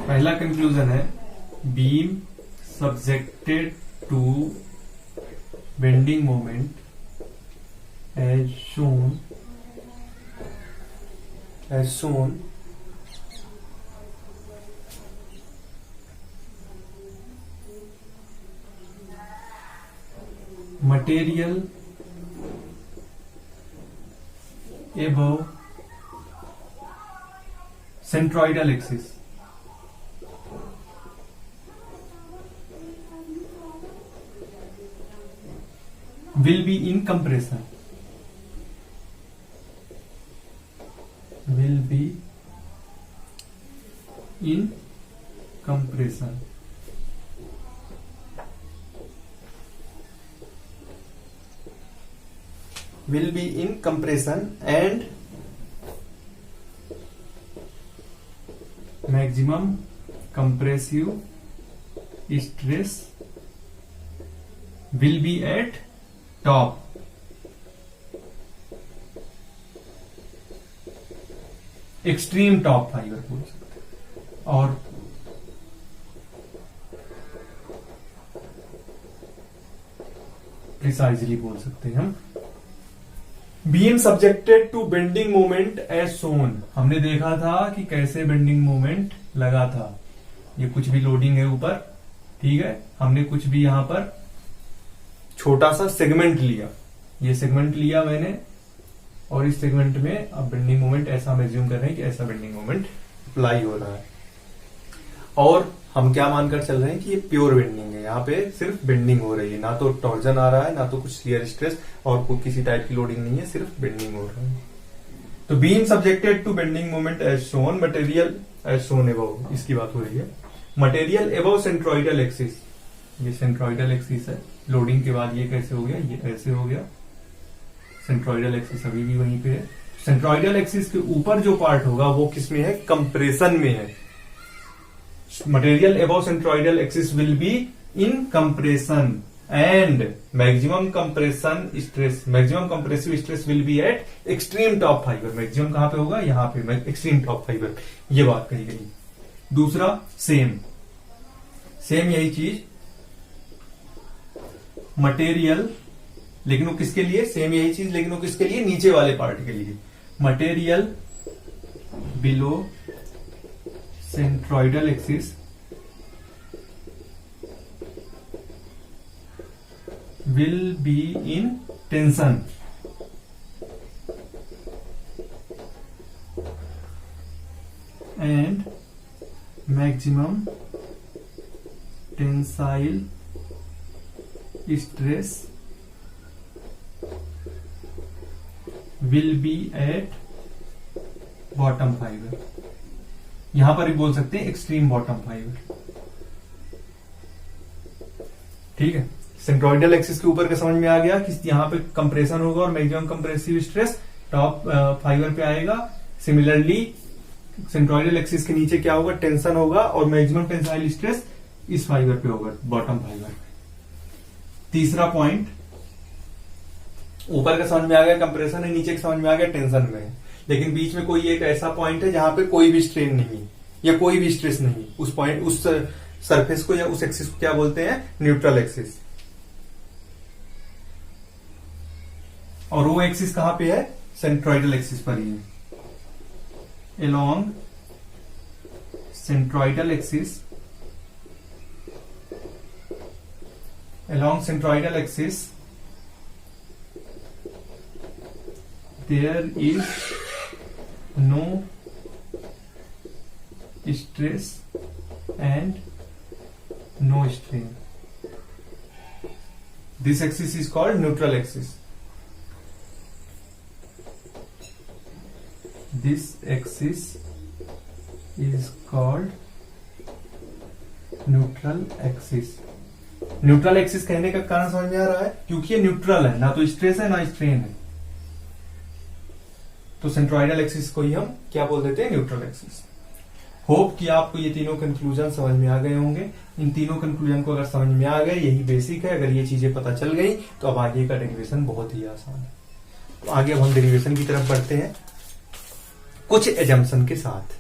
पहला कंक्लूजन है, beam subjected to bending moment as shown as shown material above centroidal axis will be in compression. Will be in compression. Will be in compression and maximum compressive stress will be at top. Extreme top fiber बोल सकते हैं और precisely बोल सकते हैं हम। Beam subjected to bending moment as shown, हमने देखा था कि कैसे बेंडिंग मोमेंट लगा था। ये कुछ भी लोडिंग है ऊपर, ठीक है, हमने कुछ भी यहां पर छोटा सा सेगमेंट लिया, ये सेगमेंट लिया मैंने, और इस सेगमेंट में अब बेंडिंग मोमेंट ऐसा हम एज्यूम कर रहे हैं कि ऐसा बेंडिंग मोमेंट अप्लाई हो रहा है, और हम क्या मानकर चल रहे हैं कि ये प्योर बेंडिंग है, यहाँ पे सिर्फ बेंडिंग हो रही है, ना तो टॉर्जन आ रहा है, ना तो कुछ शियर स्ट्रेस और कोई किसी टाइप की लोडिंग नहीं है, सिर्फ बेंडिंग हो रहा है। तो beam subjected to bending moment as shown, material as shown above, इसकी बात हो रही है। मटेरियल एबव सेंट्रोइडल एक्सिस, ये सेंट्रोइडल एक्सिस है, लोडिंग के बाद ये कैसे हो गया, ये ऐसे हो गया, सेंट्रोइडल एक्सिस अभी भी वहीं पे है। सेंट्रोइडल एक्सिस के ऊपर जो पार्ट होगा वो किसमें है, कंप्रेशन में है। Material above centroidal axis will be in compression and maximum compression stress, maximum compressive stress will be eight extreme top fibre. Maximum कहां पे होगा, यहां पे एक्सट्रीम टॉप फाइबर, ये बात कही गई। दूसरा सेम यही चीज, मटेरियल, लेकिन वो किसके लिए, सेम यही चीज, लेकिन वो किसके लिए, नीचे वाले पार्ट के लिए। Material below centroidal axis will be in tension and maximum tensile stress will be at bottom fibre, यहां पर भी बोल सकते हैं एक्सट्रीम बॉटम फाइबर, ठीक है। सेंट्रोइडल एक्सिस के ऊपर का समझ में आ गया कि यहां पे कंप्रेशन होगा और maximum compressive stress top fibre पे आएगा। सिमिलरली सेंट्रोइडल एक्सिस के नीचे क्या होगा, टेंशन होगा और मैक्सिमम टेंसाइल स्ट्रेस इस फाइबर पे होगा, बॉटम फाइबर पे। तीसरा पॉइंट, ऊपर का समझ में आ गया कंप्रेशन है, नीचे का समझ में आ गया टेंशन में है, लेकिन बीच में कोई एक ऐसा पॉइंट है जहां पे कोई भी स्ट्रेन नहीं या कोई भी स्ट्रेस नहीं, उस पॉइंट, उस सरफेस को या उस एक्सिस को क्या बोलते हैं, न्यूट्रल एक्सिस। और वो एक्सिस कहां पे है, सेंट्रोइडल एक्सिस पर ही है। Along centroidal axis, along centroidal axis there is no stress and no strain. This axis is called neutral axis. This axis is called neutral axis. Neutral axis कहने का कारण समझ में आ रहा है, क्योंकि ये न्यूट्रल है, ना तो स्ट्रेस है ना स्ट्रेन है, तो सेंट्रोइडल एक्सिस को ही हम क्या बोल देते हैं, न्यूट्रल एक्सिस। होप कि आपको ये तीनों कंक्लूजन समझ में आ गए होंगे। इन तीनों कंक्लूजन को अगर समझ में आ गए, यही बेसिक है, अगर ये चीजें पता चल गई तो अब आगे का डेरिवेशन बहुत ही आसान है। तो आगे अब हम डेरिवेशन की तरफ बढ़ते हैं, कुछ एजम्पशन के साथ,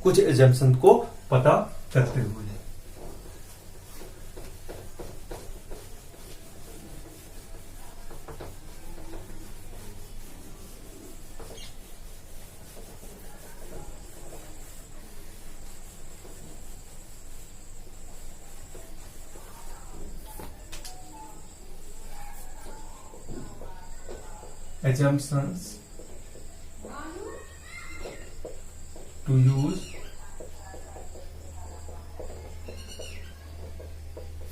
कुछ एजम्पशन को पता करते हुए। assumptions to use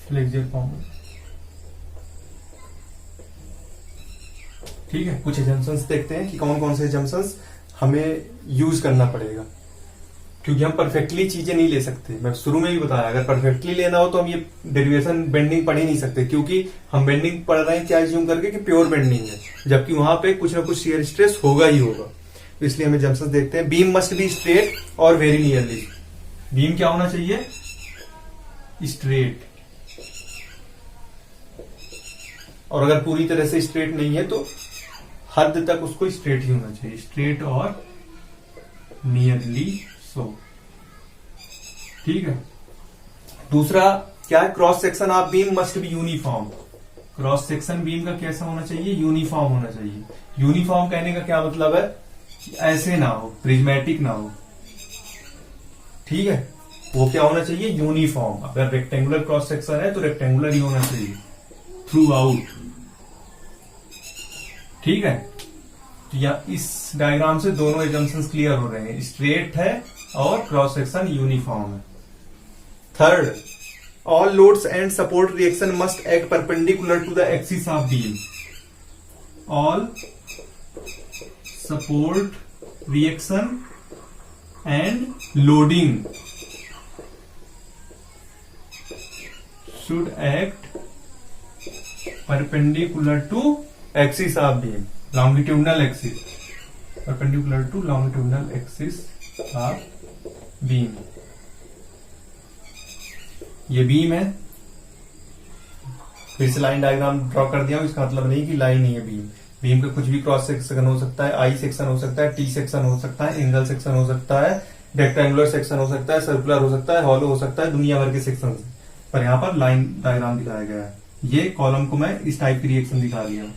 flexor formula. ठीक है, कुछ एजम्पशंस देखते हैं कि कौन कौन से एजम्पशंस हमें यूज करना पड़ेगा, क्योंकि हम परफेक्टली चीजें नहीं ले सकते। मैं शुरू में भी बताया, अगर परफेक्टली लेना हो तो हम ये डेरिवेशन बेंडिंग पढ़ ही नहीं सकते, क्योंकि हम बेंडिंग पढ़ रहे हैं क्या एज्यूम करके कि प्योर बेंडिंग है, जबकि वहां पे कुछ ना कुछ शियर स्ट्रेस होगा ही होगा। तो इसलिए हम एजम्पशंस देखते हैं। बीम मस्ट बी स्ट्रेट और वेरी नियरली। बीम क्या होना चाहिए? स्ट्रेट, और अगर पूरी तरह से स्ट्रेट नहीं है तो हद तक उसको स्ट्रेट ही होना चाहिए, स्ट्रेट और नियरली सो। ठीक है, दूसरा क्या है? Cross section of beam must be uniform. Cross section beam का कैसा होना चाहिए? यूनिफॉर्म होना चाहिए। यूनिफॉर्म कहने का क्या मतलब है? कि ऐसे ना हो, प्रिज्मेटिक ना हो। ठीक है, वो क्या होना चाहिए? यूनिफॉर्म। अगर रेक्टेंगुलर क्रॉस सेक्शन है तो रेक्टेंगुलर ही होना चाहिए थ्रू आउट। ठीक है, तो या इस डायग्राम से दोनों एजम्पशंस क्लियर हो रहे हैं, स्ट्रेट है और क्रॉस सेक्शन यूनिफॉर्म है। Third, all loads and support reaction must act perpendicular to the axis of beam. All support reaction and loading should act perpendicular to axis of beam, longitudinal axis, perpendicular to longitudinal axis of beam। ये beam है, फिर से line diagram draw कर दिया हूं, इसका मतलब नहीं कि लाइन ही है बीम। बीम का कुछ भी क्रॉस सेक्शन हो सकता है, आई सेक्शन हो सकता है, टी सेक्शन हो सकता है, एंगल सेक्शन हो सकता है, रेक्टेंगुलर सेक्शन हो सकता है, सर्कुलर हो सकता है, हॉलो हो सकता है, दुनिया भर के सेक्शन। पर यहाँ पर लाइन डायग्राम दिखाया गया है। ये कॉलम को मैं इस टाइप की रिएक्शन दिखा दिया हूं।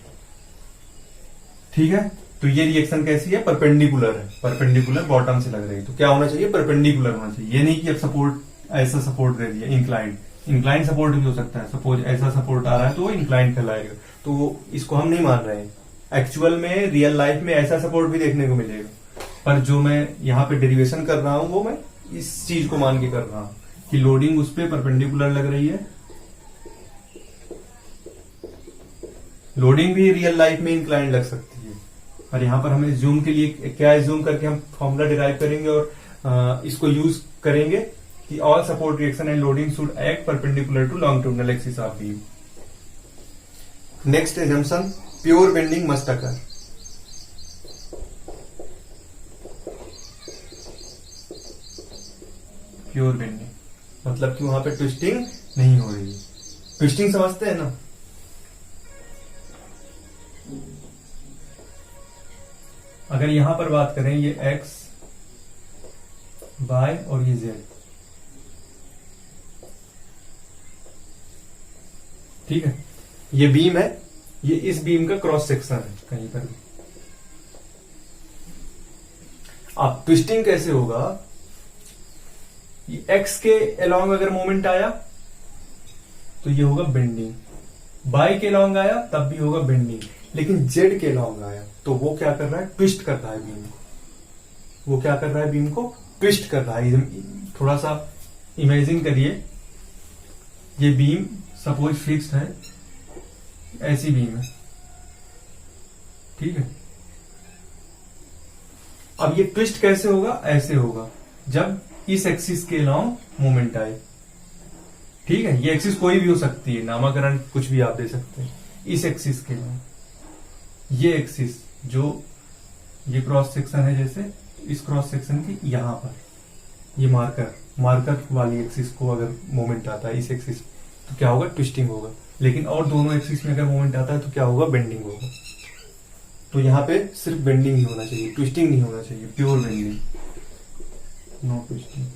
ठीक है, तो ये रिएक्शन कैसी है? परपेंडिकुलर है, परपेंडिकुलर बॉटम से लग रही है। तो क्या होना चाहिए? परपेंडिकुलर होना चाहिए। ये नहीं कि अब सपोर्ट ऐसा सपोर्ट दे दिया, इंक्लाइंड। इंक्लाइंड सपोर्ट भी हो सकता है, सपोज ऐसा सपोर्ट आ रहा है तो वो इंक्लाइंड कहलाएगा, तो इसको हम नहीं मान रहे हैं। एक्चुअल में रियल लाइफ में ऐसा सपोर्ट भी देखने को मिलेगा, पर जो मैं यहाँ पे डेरिवेशन कर रहा हूं वो मैं इस चीज को मान के कर रहा हूं कि लोडिंग उस पर परपेंडिकुलर लग रही है। लोडिंग भी रियल लाइफ में इंक्लाइंड लग सकती है, और यहां पर हमें जूम के लिए क्या जूम करके हम फॉर्मूला डिराइव करेंगे और इसको यूज करेंगे कि all support reaction and loading should act perpendicular to longitudinal axis of beam. Next assumption, pure bending must occur. Pure bending मतलब कि वहां पे ट्विस्टिंग नहीं हो रही है। ट्विस्टिंग समझते हैं ना? अगर यहां पर बात करें, ये x, y और ये z, ठीक है, ये बीम है, ये इस बीम का क्रॉस सेक्शन है कहीं पर भी। अब ट्विस्टिंग कैसे होगा? ये x के अलोंग अगर मोमेंट आया तो ये होगा बेंडिंग, y के अलोंग आया तब भी होगा बेंडिंग, लेकिन z के अलोंग आया तो वो क्या कर रहा है? ट्विस्ट कर रहा है बीम को। वो क्या कर रहा है? बीम को ट्विस्ट कर रहा है। थोड़ा सा इमेजिन करिए, ये बीम सपोज फिक्स्ड है, ऐसी बीम है, ठीक है। अब ये ट्विस्ट कैसे होगा? ऐसे होगा जब इस एक्सिस के अलोंग मूवमेंट आए, ठीक है। ये एक्सिस कोई भी हो सकती है, नामकरण कुछ भी आप दे सकते हैं। इस एक्सिस के अलोंग ये एक्सिस, जो ये क्रॉस सेक्शन है, जैसे इस क्रॉस सेक्शन की यहां पर ये मार्कर वाली एक्सिस को अगर मूवमेंट आता है इस एक्सिस, तो क्या होगा? ट्विस्टिंग होगा। लेकिन और दोनों एक्सिस में अगर मूवमेंट आता है तो क्या होगा? बेंडिंग होगा। तो यहां पे सिर्फ बेंडिंग ही होना चाहिए, ट्विस्टिंग नहीं होना चाहिए। Pure bending, no twisting.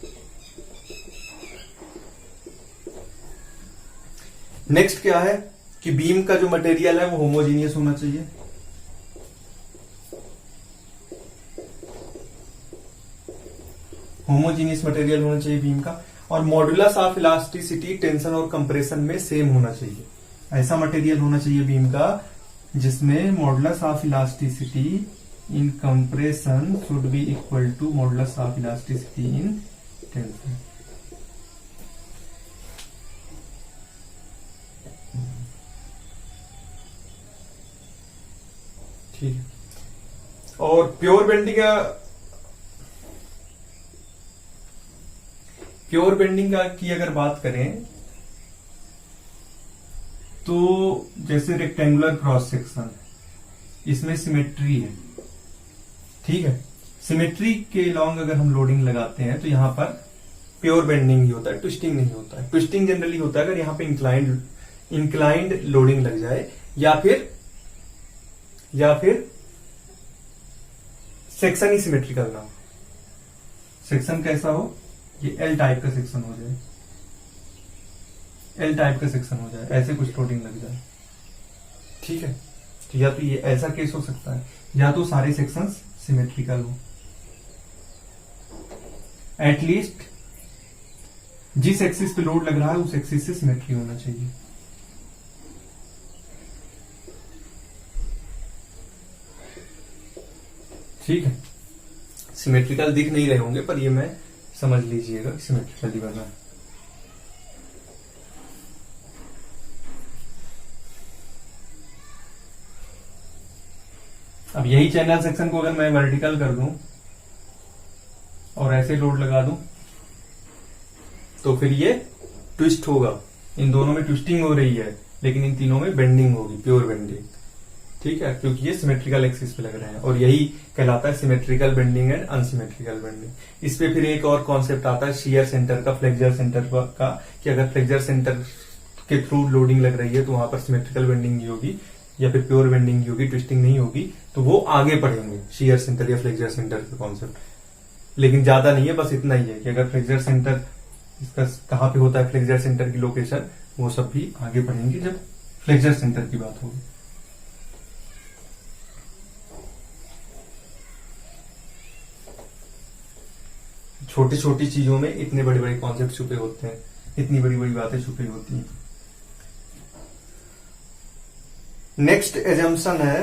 Next क्या है कि बीम का जो मटेरियल है वो होमोजीनियस होना चाहिए। होमोजीनियस मटेरियल होना चाहिए बीम का, और मॉड्यूलस ऑफ इलास्टिसिटी टेंशन और कंप्रेशन में सेम होना चाहिए। ऐसा मटेरियल होना चाहिए बीम का जिसमें modulus of elasticity in compression should be equal to modulus of elasticity in tension. ठीक है। और प्योर बेंडिंग की अगर बात करें तो जैसे रेक्टेंगुलर क्रॉस सेक्शन, इसमें सिमेट्री है, ठीक है। सिमेट्री के लॉन्ग अगर हम लोडिंग लगाते हैं तो यहां पर प्योर बेंडिंग ही होता है, ट्विस्टिंग नहीं होता है। ट्विस्टिंग जनरली होता है अगर यहां पे इंक्लाइंड लोडिंग लग जाए या फिर सेक्शन ही सिमेट्रिकल ना हो। सेक्शन कैसा हो, ये एल टाइप का सेक्शन हो जाए, एल टाइप का सेक्शन हो जाए, ऐसे कुछ लोडिंग लग जाए, ठीक है। तो या तो ये ऐसा केस हो सकता है, या तो सारे सेक्शंस सिमेट्रिकल हो। एटलीस्ट जिस एक्सिस पे लोड लग रहा है उस एक्सिस से सिमेट्री होना चाहिए। ठीक है। सिमेट्रिकल दिख नहीं रहे होंगे पर ये मैं समझ लीजिएगा सिमेट्रिकल ही बना है। अब यही चैनल सेक्शन को अगर मैं वर्टिकल कर दूं और ऐसे लोड लगा दूं तो फिर ये ट्विस्ट होगा। इन दोनों में ट्विस्टिंग हो रही है लेकिन इन तीनों में बेंडिंग होगी, प्योर बेंडिंग, ठीक है, क्योंकि ये सिमेट्रिकल एक्सिस पे लग रहे हैं। और यही कहलाता है symmetrical bending and unsymmetrical bending. इस पे फिर एक और कॉन्सेप्ट आता है शियर सेंटर का, फ्लेक्सर सेंटर का, कि अगर फ्लेक्सर सेंटर के थ्रू लोडिंग लग रही है तो वहां पर सिमेट्रिकल बेंडिंग ही होगी या फिर प्योर बेंडिंग ही होगी, ट्विस्टिंग नहीं होगी। तो वो आगे पढ़ेंगे शियर सेंटर या फ्लेक्सर सेंटर का कॉन्सेप्ट। लेकिन ज्यादा नहीं है, बस इतना ही है कि अगर फ्लेक्सर सेंटर इसका कहां पे होता है, फ्लेक्सर सेंटर की लोकेशन, वो सब भी आगे पढ़ेंगे जब फ्लेक्सर सेंटर की बात होगी। छोटी छोटी चीजों में इतने बड़े बड़े कॉन्सेप्ट छुपे होते हैं, इतनी बड़ी बड़ी बातें छुपी होती हैं। नेक्स्ट एजम्पशन है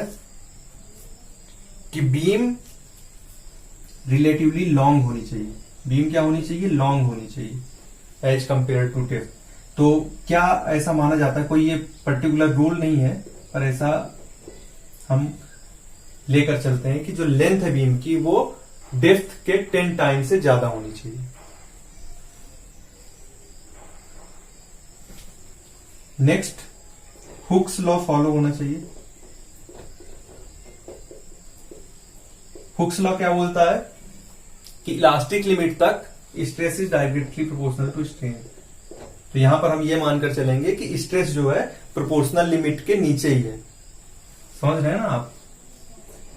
कि बीम रिलेटिवली लॉन्ग होनी चाहिए। बीम क्या होनी चाहिए, लॉन्ग होनी चाहिए एज कंपेयर टू टेप। तो क्या ऐसा माना जाता है, कोई ये पर्टिकुलर रूल नहीं है पर ऐसा हम लेकर चलते हैं कि जो लेंथ है बीम की वो डेप्थ के 10 टाइम से ज्यादा होनी चाहिए। नेक्स्ट, हुक्स लॉ फॉलो होना चाहिए। हुक्स लॉ क्या बोलता है कि इलास्टिक लिमिट तक stress is directly proportional to strain. तो यहां पर हम ये मानकर चलेंगे कि स्ट्रेस जो है प्रोपोर्शनल लिमिट के नीचे ही है। समझ रहे हैं ना आप,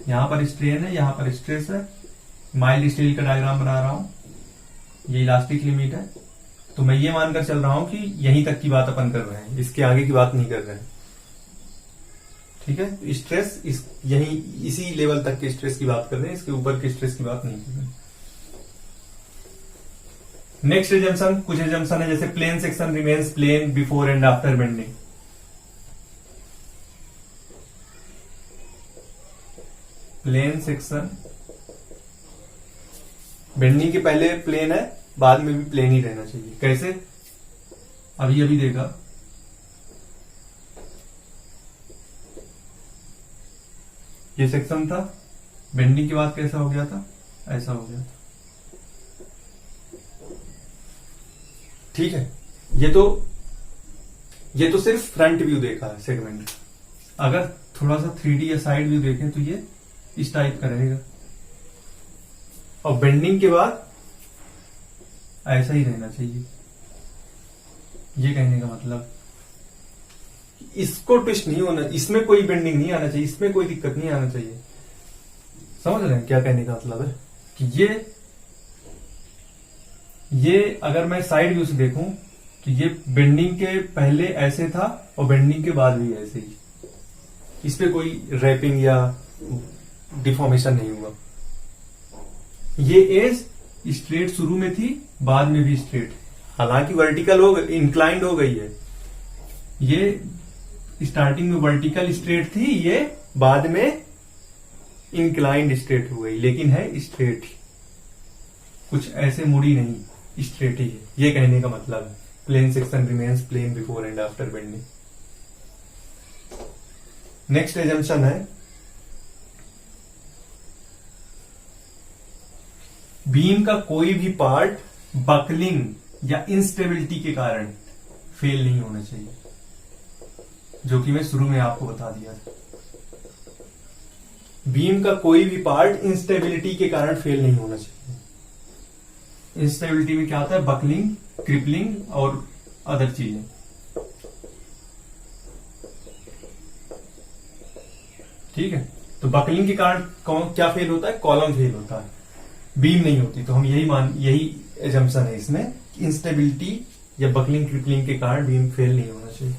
यहां पर स्ट्रेन है, यहां पर स्ट्रेस है। माइल्ड स्टील का डायग्राम बना रहा हूं, ये इलास्टिक लिमिट है। तो मैं ये मानकर चल रहा हूं कि यहीं तक की बात अपन कर रहे हैं, इसके आगे की बात नहीं कर रहे हैं, ठीक है। स्ट्रेस यही इसी लेवल तक के स्ट्रेस की बात कर रहे हैं, इसके ऊपर के स्ट्रेस की बात नहीं कर रहे हैं। नेक्स्ट एजम्पशन, कुछ एजम्पशन है जैसे plane section remains plane before and after bending. Plane section bending के पहले प्लेन है, बाद में भी प्लेन ही रहना चाहिए। कैसे, अभी देखा, ये सेक्शन था, बेंडिंग के बाद कैसा हो गया था, ऐसा हो गया था, ठीक है। ये तो सिर्फ फ्रंट व्यू देखा है सेगमेंट। अगर थोड़ा सा 3D या साइड व्यू देखें तो ये इस टाइप का रहेगा, और बेंडिंग के बाद ऐसा ही रहना चाहिए। ये कहने का मतलब इसको ट्विस्ट नहीं होना, इसमें कोई बेंडिंग नहीं आना चाहिए, इसमें कोई दिक्कत नहीं आना चाहिए। समझ रहे हैं क्या कहने का मतलब है कि ये अगर मैं साइड व्यू से देखूं तो ये बेंडिंग के पहले ऐसे था और बेंडिंग के बाद भी ऐसे ही, इस पे कोई रैपिंग या डिफॉर्मेशन नहीं हुआ। ये एज स्ट्रेट शुरू में थी, बाद में भी स्ट्रेट, हालांकि वर्टिकल हो गई, इंक्लाइंड हो गई है। ये स्टार्टिंग में वर्टिकल स्ट्रेट थी, ये बाद में इंक्लाइंड स्ट्रेट हो गई, लेकिन है स्ट्रेट, कुछ ऐसे मुड़ी नहीं, स्ट्रेट ही है, ये कहने का मतलब है। Plane section remains plane before and after bending. Next assumption है बीम का कोई भी पार्ट बकलिंग या इंस्टेबिलिटी के कारण फेल नहीं होना चाहिए, जो कि मैं शुरू में आपको बता दिया था। बीम का कोई भी पार्ट इंस्टेबिलिटी के कारण फेल नहीं होना चाहिए। इंस्टेबिलिटी में क्या आता है? बकलिंग, क्रिपलिंग और अदर चीजें। ठीक है, तो बकलिंग के कारण क्या फेल होता है? कॉलम फेल होता है, बीम नहीं होती। तो हम यही एजम्पशन है इसमें, इंस्टेबिलिटी या बकलिंग क्रिपलिंग के कारण बीम फेल नहीं होना चाहिए।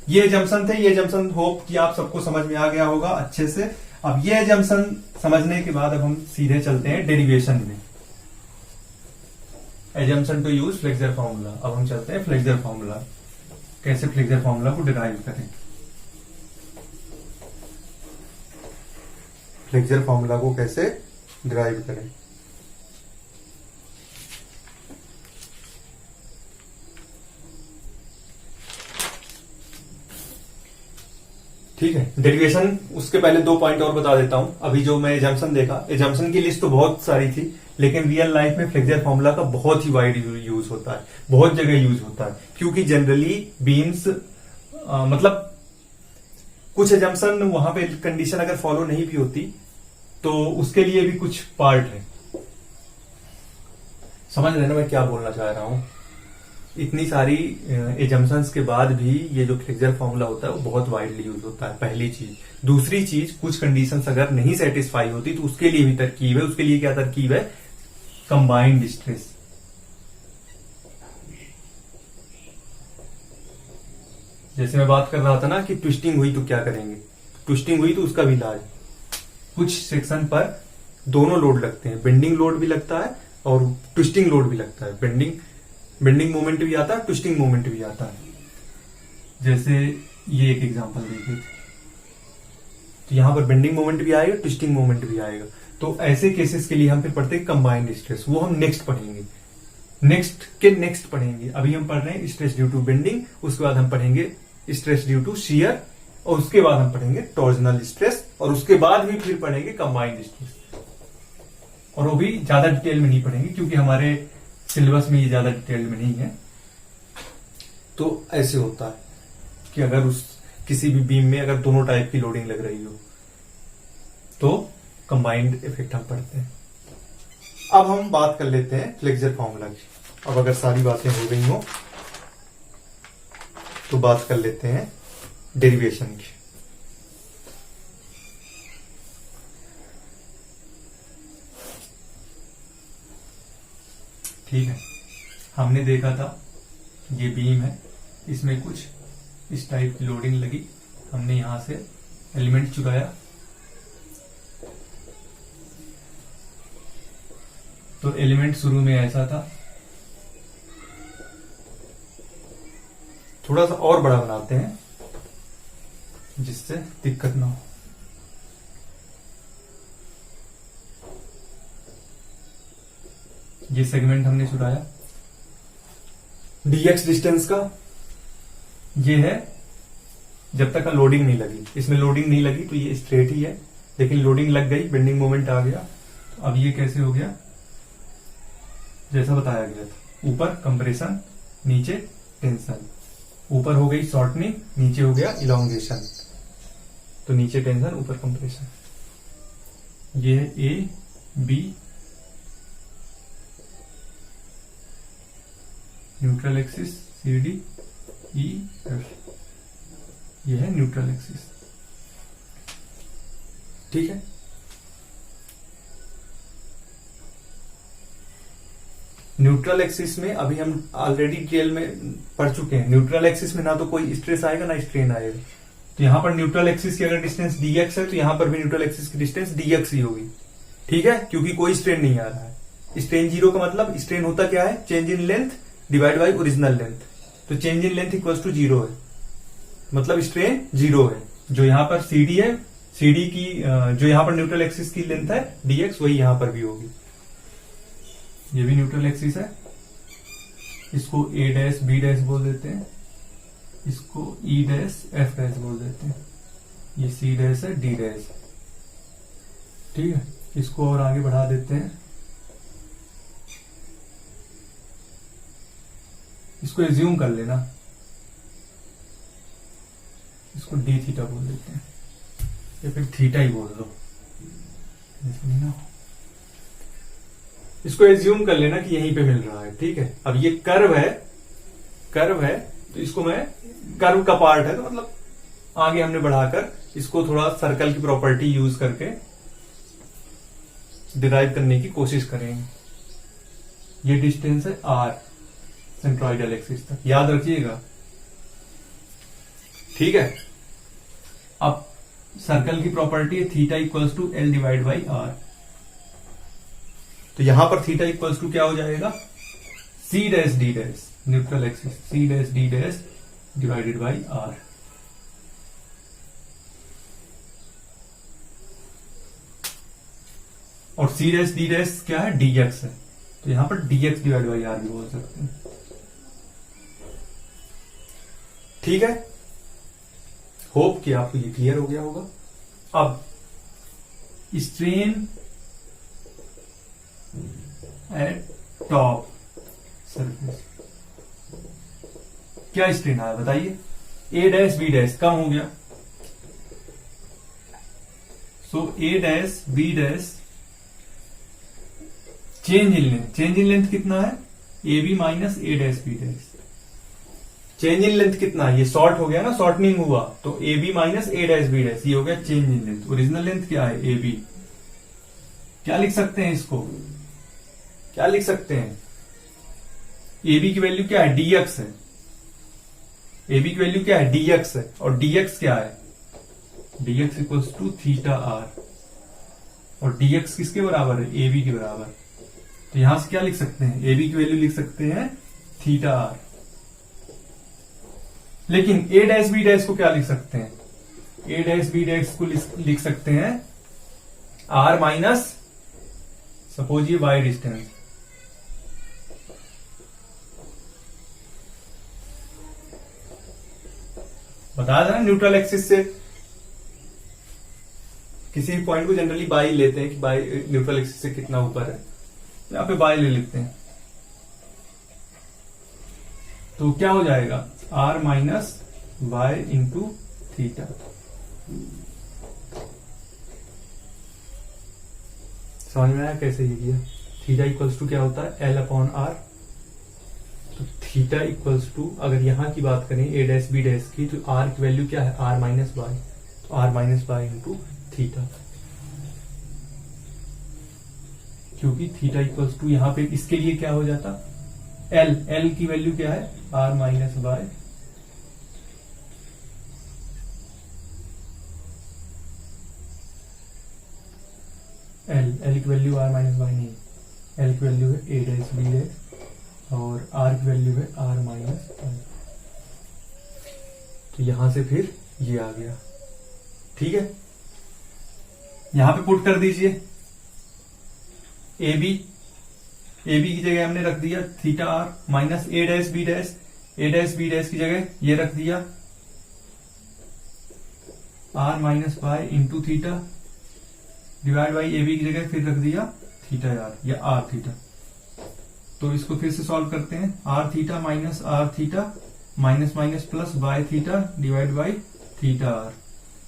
ये एजम्पशन थे। ये एजम्पशन होप कि आप सबको समझ में आ गया होगा अच्छे से। अब ये एजम्पशन समझने के बाद अब हम सीधे चलते हैं डेरिवेशन में। Assumption to use flexure formula. अब हम चलते हैं फ्लेक्सर फॉर्मूला, कैसे फ्लेक्सर फॉर्मूला को डिराइव करें। फ्लेक्सर फॉर्मूला को कैसे डिराइव करें। ठीक है, डेरिवेशन उसके पहले 2 पॉइंट और बता देता हूं। अभी जो मैं एजम्पशन देखा, एजम्पशन की लिस्ट तो बहुत सारी थी, लेकिन रियल लाइफ में फ्लेक्सर फॉर्मूला का बहुत ही वाइड यूज होता है, बहुत जगह यूज होता है। क्योंकि जनरली बीम्स मतलब कुछ एजम्पशन वहां पे कंडीशन अगर फॉलो नहीं भी होती तो उसके लिए भी कुछ पार्ट है। समझ रहे ना मैं क्या बोलना चाह रहा हूं? इतनी सारी एजम्पशंस के बाद भी ये जो फ्लेक्सर फॉर्मूला होता है वो बहुत वाइडली यूज होता है, पहली चीज। दूसरी चीज, कुछ कंडीशंस अगर नहीं सेटिस्फाई होती तो उसके लिए भी तरकीब है। उसके लिए क्या तरकीब है? Combined stress. जैसे मैं बात कर रहा था ना कि ट्विस्टिंग हुई तो क्या करेंगे, ट्विस्टिंग हुई तो उसका भी इलाज। कुछ सेक्शन पर दोनों लोड लगते हैं, बेंडिंग लोड भी लगता है और ट्विस्टिंग लोड भी लगता है। बेंडिंग मोमेंट भी आता है, ट्विस्टिंग मोमेंट भी आता है। जैसे ये एक एग्जांपल देखिए, तो यहां पर बेंडिंग मोमेंट भी आएगा, ट्विस्टिंग मोमेंट भी आएगा। तो ऐसे केसेस के लिए हम फिर पढ़ते हैं कंबाइंड स्ट्रेस। वो हम नेक्स्ट पढ़ेंगे, नेक्स्ट पढ़ेंगे। अभी हम पढ़ रहे हैं स्ट्रेस ड्यू टू बेंडिंग, उसके बाद हम पढ़ेंगे स्ट्रेस ड्यू टू शियर, और उसके बाद हम पढ़ेंगे टॉर्जनल स्ट्रेस, और उसके बाद भी फिर पढ़ेंगे कंबाइंड स्ट्रेस। और वो भी ज्यादा डिटेल में नहीं पढ़ेंगे क्योंकि हमारे सिलेबस में ये ज्यादा डिटेल में नहीं है। तो ऐसे होता है कि अगर किसी भी बीम में अगर दोनों टाइप की लोडिंग लग रही हो तो कंबाइंड इफेक्ट हम पढ़ते हैं। अब हम बात कर लेते हैं फ्लेक्सर फॉर्मूला की। अब अगर सारी बातें हो गई हो तो बात कर लेते हैं डेरिवेशन की। ठीक है, हमने देखा था ये बीम है, इसमें कुछ इस टाइप की लोडिंग लगी, हमने यहां से एलिमेंट चुराया, तो एलिमेंट शुरू में ऐसा था, थोड़ा सा और बड़ा बनाते हैं जिससे दिक्कत ना हो। ये सेगमेंट हमने चुराया dx डिस्टेंस का, ये है जब तक लोडिंग नहीं लगी। इसमें लोडिंग नहीं लगी तो ये स्ट्रेट ही है, लेकिन लोडिंग लग गई, बेंडिंग मोमेंट आ गया। तो अब ये कैसे हो गया? जैसा बताया गया था, ऊपर कंप्रेशन, नीचे टेंशन। ऊपर हो गई शॉर्टनिंग, नीचे हो गया इलॉन्गेशन। तो नीचे टेंशन, ऊपर कंप्रेशन। ये है A B, neutral axis C D E F, ये है न्यूट्रल एक्सिस। ठीक है, न्यूट्रल एक्सिस में अभी हम ऑलरेडी डिटेल में पढ़ चुके हैं। न्यूट्रल एक्सिस में ना तो कोई स्ट्रेस आएगा ना स्ट्रेन आएगा। तो यहां पर न्यूट्रल एक्सिस की अगर डिस्टेंस dx है तो यहां पर भी न्यूट्रल एक्सिस की डिस्टेंस dx ही होगी। ठीक है, क्योंकि कोई स्ट्रेन नहीं आ रहा है। स्ट्रेन जीरो का मतलब स्ट्रेन होता क्या है? Change in length divide by original length. तो change in length equals to 0 है, मतलब स्ट्रेन 0 है। जो यहां पर CD है, CD की जो यहां पर न्यूट्रल एक्सिस की लेंथ है dx, वही यहां पर भी होगी। ये भी न्यूट्रल एक्सिस है, इसको a डैश b डैश बोल देते हैं, इसको e डैश f डैश बोल देते हैं, ये c डैश है, d डैश, ठीक है। इसको और आगे बढ़ा देते हैं, इसको एज्यूम कर लेना, इसको d थीटा बोल देते हैं, या फिर थीटा ही बोल दो, इसको एज्यूम कर लेना कि यहीं पे मिल रहा है, ठीक है। अब ये कर्व है तो इसको मैं, कर्व का पार्ट है तो मतलब आगे हमने बढ़ाकर इसको थोड़ा सर्कल की प्रॉपर्टी यूज करके डिराइव करने की कोशिश करेंगे। ये डिस्टेंस है r सेंट्रोइडल एक्सिस तक, याद रखिएगा, ठीक है। अब सर्कल की प्रॉपर्टी है theta equals to L divide by R, तो यहां पर थीटा इक्वल्स टू क्या हो जाएगा, C dash D dash, neutral axis C dash D dash divided by R। और C डैश D डैश क्या है, dx है, तो यहां पर dx डिवाइड बाई R भी बोल सकते हैं, ठीक है। होप कि आपको ये क्लियर हो गया होगा। अब स्ट्रेन एट टॉप सरफेस, क्या स्ट्रेन आया बताइए, a डैश b डैश कम हो गया, सो a dash b dash change in length कितना है, AB minus a dash b dash, change in length कितना है, ये शॉर्ट हो गया ना, शॉर्टनिंग हुआ, तो AB minus a dash b dash, ये हो गया change in length. Original length क्या है, AB, क्या लिख सकते हैं इसको, क्या लिख सकते हैं, AB की वैल्यू क्या है, dx है, AB की वैल्यू क्या है, dx है, और dx क्या है, dx equals to theta r, और dx किसके बराबर है, AB के बराबर, तो यहां से क्या लिख सकते हैं, AB की वैल्यू लिख सकते हैं थीटा r। लेकिन a डैश b डैश को क्या लिख सकते हैं, a डैश b डैश को लिख सकते हैं r माइनस, सपोज ये y डिस्टेंस, बता देना न्यूट्रल एक्सिस से किसी भी पॉइंट को जनरली बाई लेते हैं कि बाई न्यूट्रल एक्सिस से कितना ऊपर है, यहां पे बाई ले लेते हैं, तो क्या हो जाएगा, r minus y into theta. समझ में आया कैसे ये किया, थीटा इक्वल्स टू क्या होता है, L अपॉन R, तो थीटा इक्वल्स टू, अगर यहां की बात करें a डैश b डैश की, तो r की वैल्यू क्या है, r माइनस y, तो r minus y into theta, क्योंकि थीटा इक्वल्स टू यहां पे इसके लिए क्या हो जाता, L की वैल्यू क्या है, r माइनस y, L की वैल्यू r माइनस y नहीं, L की वैल्यू है a डैश b डैश, और r की वैल्यू है r माइनस y, तो यहां से फिर ये आ गया, ठीक है। यहां पे पुट कर दीजिए AB की जगह हमने रख दिया theta r minus a dash b dash, a dash b dash की जगह ये रख दिया r minus y into theta divide by AB की जगह फिर रख दिया थीटा r या r थीटा। तो इसको फिर से सॉल्व करते हैं, r theta minus r theta minus minus plus y theta divide by theta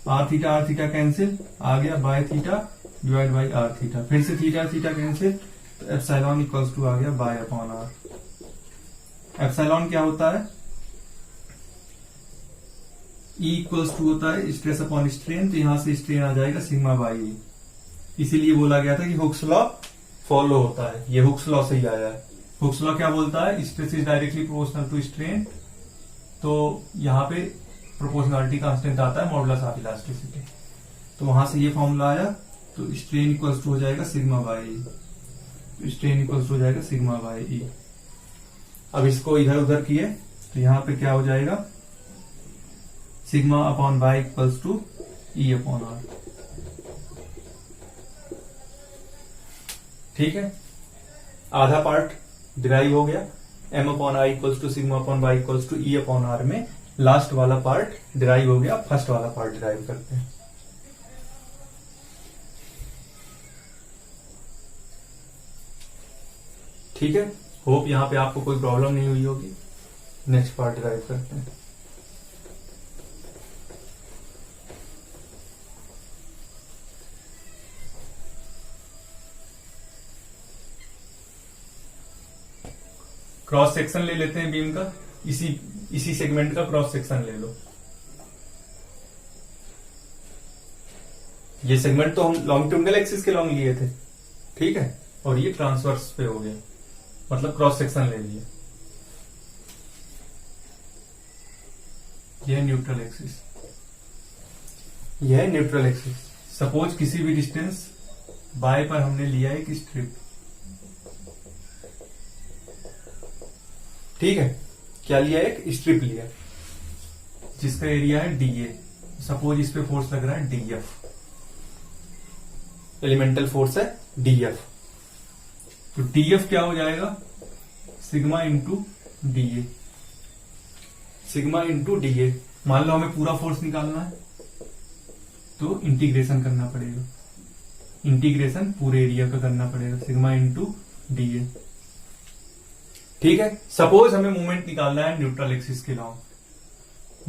r theta cancel, आ गया y theta divide by r theta, फिर से थीटा कैंसिल, तो एप्सिलॉन इक्वल्स टू आ गया y अपॉन r। एप्सिलॉन क्या होता है, E equals to होता है स्ट्रेस अपॉन स्ट्रेन, तो यहां से स्ट्रेन आ जाएगा सिग्मा बाई E, इसीलिए बोला गया था कि हुक्स लॉ फॉलो होता है, ये हुक्स लॉ से ही आया है। हुक्स लॉ क्या बोलता है, stress is directly proportional to strain, तो यहां पे प्रोपोर्शनलिटी कांस्टेंट आता है मॉडुलस ऑफ इलास्टिसिटी, तो वहां से ये फॉर्मूला आया, तो स्ट्रेन इक्वल्स टू हो जाएगा सिग्मा बाई ई, तो स्ट्रेन इक्वल्स टू हो जाएगा सिग्मा बाई ई। अब इसको इधर उधर किए तो यहां पे क्या हो जाएगा, sigma upon Y equals to E upon R. ठीक है, आधा पार्ट डिराइव हो गया, M upon I equals to sigma upon Y equals to E upon R में लास्ट वाला पार्ट डिराइव हो गया, फर्स्ट वाला पार्ट डिराइव करते हैं। ठीक है, होप यहां पे आपको कोई प्रॉब्लम नहीं हुई होगी। नेक्स्ट पार्ट डिराइव करते हैं। क्रॉस सेक्शन ले लेते हैं बीम का, इसी सेगमेंट का क्रॉस सेक्शन ले लो। ये सेगमेंट तो हम लॉन्गिट्यूडिनल एक्सिस के लॉन्ग लिए थे, ठीक है, और ये ट्रांसवर्स पे हो गया, मतलब क्रॉस सेक्शन ले लिया। यह न्यूट्रल एक्सिस, यह न्यूट्रल एक्सिस। सपोज किसी भी डिस्टेंस बाय पर हमने लिया एक स्ट्रिप, ठीक है, क्या लिया, एक स्ट्रिप लिया जिसका एरिया है डीए। सपोज इस पे फोर्स लग रहा है डीएफ, एलिमेंटल फोर्स है डीएफ। तो डीएफ क्या हो जाएगा, sigma into DA, sigma into DA. मान लो हमें पूरा फोर्स निकालना है तो इंटीग्रेशन करना पड़ेगा, इंटीग्रेशन पूरे एरिया का करना पड़ेगा, सिग्मा इंटू डीए। ठीक है, सपोज हमें मोमेंट निकालना है न्यूट्रल एक्सिस के लॉन्ग,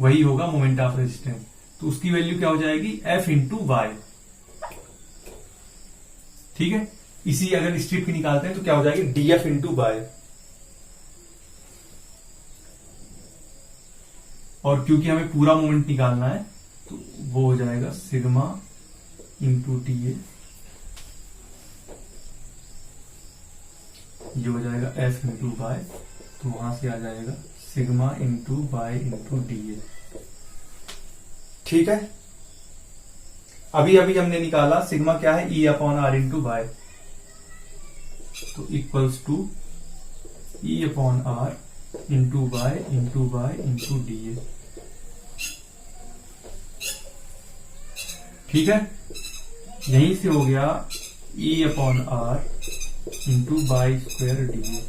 वही होगा मोमेंट ऑफ रेजिस्टेंस। तो उसकी वैल्यू क्या हो जाएगी, एफ इंटू वाई। ठीक है, इसी अगर स्ट्रिप की निकालते हैं तो क्या हो जाएगी, डीएफ इंटू वाई। और क्योंकि हमें पूरा मोमेंट निकालना है तो वो हो जाएगा सिग्मा इंटू टीए, ये हो जाएगा एफ इंटू वाई। तो वहां से आ जाएगा sigma into Y into DA. ठीक है, अभी अभी हमने निकाला सिग्मा क्या है, E upon R into Y, तो equals to E upon R into Y into DA. ठीक है, यहीं से हो गया E upon R into Y square DA.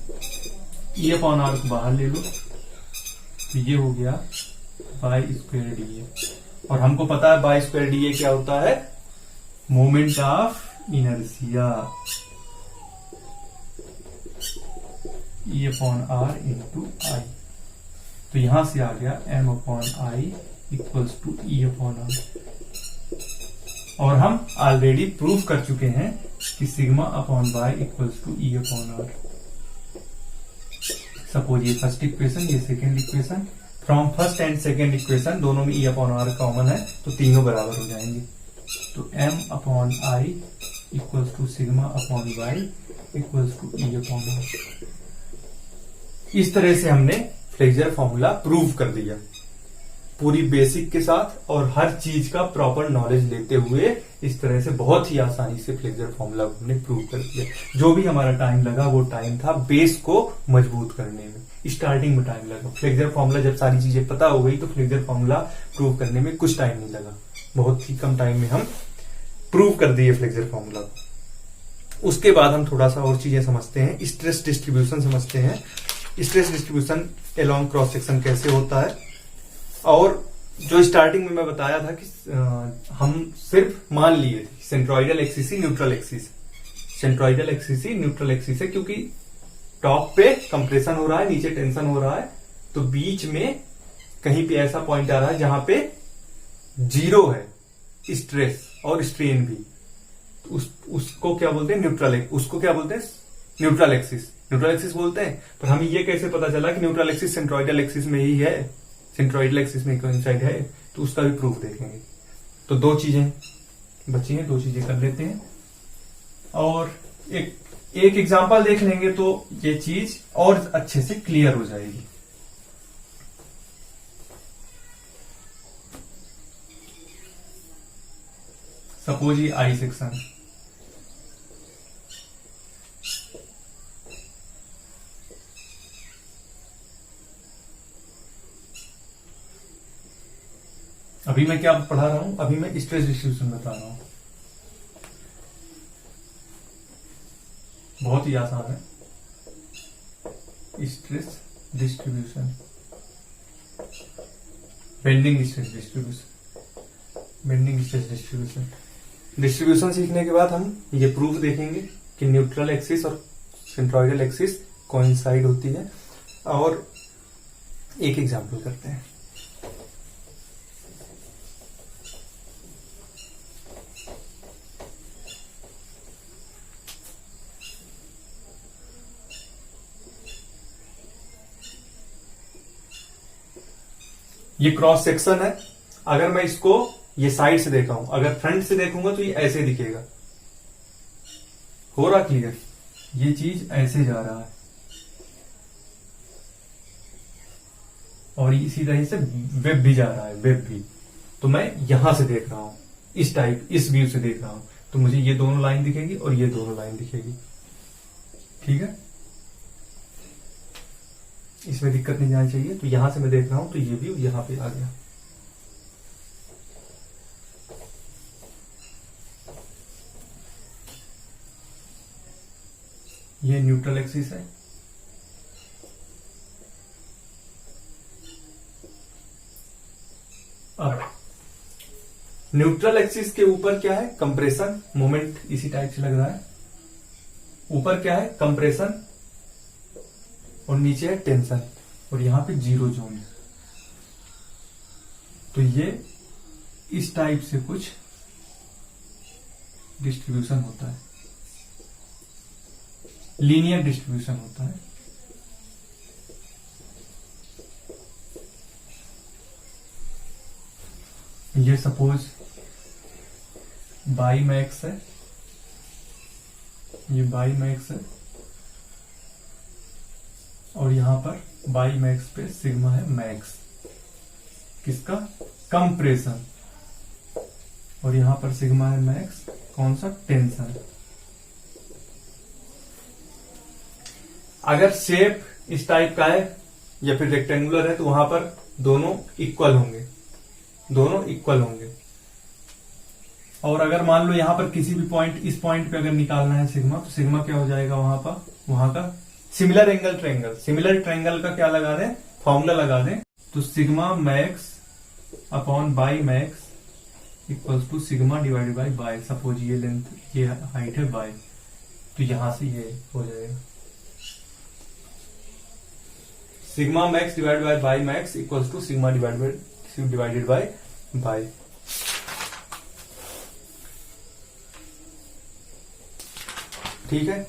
E upon R को बाहर ले लो तो ये हो गया बाई स्क्वायर डीए। और हमको पता है बाई स्क्वायर डीए क्या होता है, moment of inertia, E upon R into I. तो यहां से आ गया M upon I equals to E upon R. और हम ऑलरेडी प्रूव कर चुके हैं कि sigma upon Y equals to E upon R. Suppose ये फर्स्ट इक्वेशन, ये second equation, from first and second equation दोनों में ई अपॉन आर कॉमन है तो तीनों बराबर हो जाएंगे। तो M upon I equals to sigma upon Y equals to E upon R. इस तरह से हमने फ्लेक्सर फॉर्मूला प्रूव कर दिया, पूरी बेसिक के साथ और हर चीज का प्रॉपर नॉलेज लेते हुए इस तरह से बहुत ही आसानी से फ्लेक्सर फॉर्मूला को हमने प्रूव कर दिया। जो भी हमारा टाइम लगा वो टाइम था बेस को मजबूत करने में, स्टार्टिंग में टाइम लगा। फ्लेक्सर फॉर्मूला जब सारी चीजें पता हो गई तो फ्लेक्सर फॉर्मूला प्रूव करने में कुछ टाइम नहीं लगा, बहुत ही कम टाइम में हम प्रूव कर दिए फ्लेक्सर फॉर्मूला को। उसके बाद हम थोड़ा सा और चीजें समझते हैं, स्ट्रेस डिस्ट्रीब्यूशन समझते हैं। Stress distribution along cross section कैसे होता है, और जो स्टार्टिंग में मैं बताया था कि हम सिर्फ मान लिए सेंट्रोइडल एक्सिस ही न्यूट्रल एक्सिस, सेंट्रोइडल एक्सिस ही न्यूट्रल एक्सिस है, क्योंकि टॉप पे कंप्रेशन हो रहा है, नीचे टेंशन हो रहा है, तो बीच में कहीं पे ऐसा पॉइंट आ रहा है जहां पे जीरो है स्ट्रेस और स्ट्रेन भी, तो उसको क्या बोलते हैं, न्यूट्रल। उसको क्या बोलते हैं, न्यूट्रल एक्सिस, न्यूट्रल एक्सिस बोलते हैं। पर हमें ये कैसे पता चला कि न्यूट्रल एक्सिस सेंट्रोइडल एक्सिस में ही है, सेंट्रोइडल एक्सिस में कोइंसाइड है, तो उसका भी प्रूफ देखेंगे। तो दो चीजें बची हैं, दो चीजें कर लेते हैं और एक एग्जांपल देख लेंगे तो ये चीज और अच्छे से क्लियर हो जाएगी। सपोज ये आई सेक्शन, अभी मैं क्या पढ़ा रहा हूं, अभी मैं स्ट्रेस डिस्ट्रीब्यूशन बता रहा हूं, बहुत ही आसान है। Stress distribution, bending stress distribution, bending stress distribution. Distribution सीखने के बाद हम ये प्रूफ देखेंगे कि न्यूट्रल एक्सिस और सेंट्रॉइडल एक्सिस कोइंसाइड होती है, और एक एग्जांपल करते हैं। ये क्रॉस सेक्शन है, अगर मैं इसको ये साइड से देखा हूं, अगर फ्रंट से देखूंगा तो ये ऐसे दिखेगा। हो रहा क्लियर? ये चीज ऐसे जा रहा है और इसी तरह से वेब भी जा रहा है, वेब भी। तो मैं यहां से देख रहा हूं, इस टाइप, इस व्यू से देख रहा हूं, तो मुझे ये दोनों लाइन दिखेगी और ये दोनों लाइन दिखेगी। ठीक है, इसमें दिक्कत नहीं जानी चाहिए। तो यहां से मैं देख रहा हूं तो ये व्यू यहां पे आ गया। ये न्यूट्रल एक्सिस है, अब न्यूट्रल एक्सिस के ऊपर क्या है, कंप्रेशन मोमेंट, इसी टाइप से लग रहा है। ऊपर क्या है, कंप्रेशन, और नीचे है टेंशन, और यहां पे जीरो जोन है। तो ये इस टाइप से कुछ डिस्ट्रीब्यूशन होता है, लीनियर डिस्ट्रीब्यूशन होता है। ये सपोज बाई मैक्स है, ये बाई मैक्स है, और यहां पर बाई मैक्स पे सिग्मा है मैक्स, किसका, कंप्रेशन, और यहां पर सिग्मा है मैक्स, कौन सा, टेंशन। अगर शेप इस टाइप का है या फिर रेक्टेंगुलर है तो वहां पर दोनों इक्वल होंगे, दोनों इक्वल होंगे। और अगर मान लो यहां पर किसी भी पॉइंट, इस पॉइंट पे अगर निकालना है सिग्मा, तो सिग्मा क्या हो जाएगा वहां पर, वहां का similar angle triangle, similar triangle का क्या लगा दें, फॉर्मूला लगा दें। तो sigma max upon y max equals to sigma divided by y. Suppose ये लेंथ, ये हाइट है बाई, तो यहां से ये हो जाएगा sigma max divided by y max equals to sigma divided by y. ठीक है,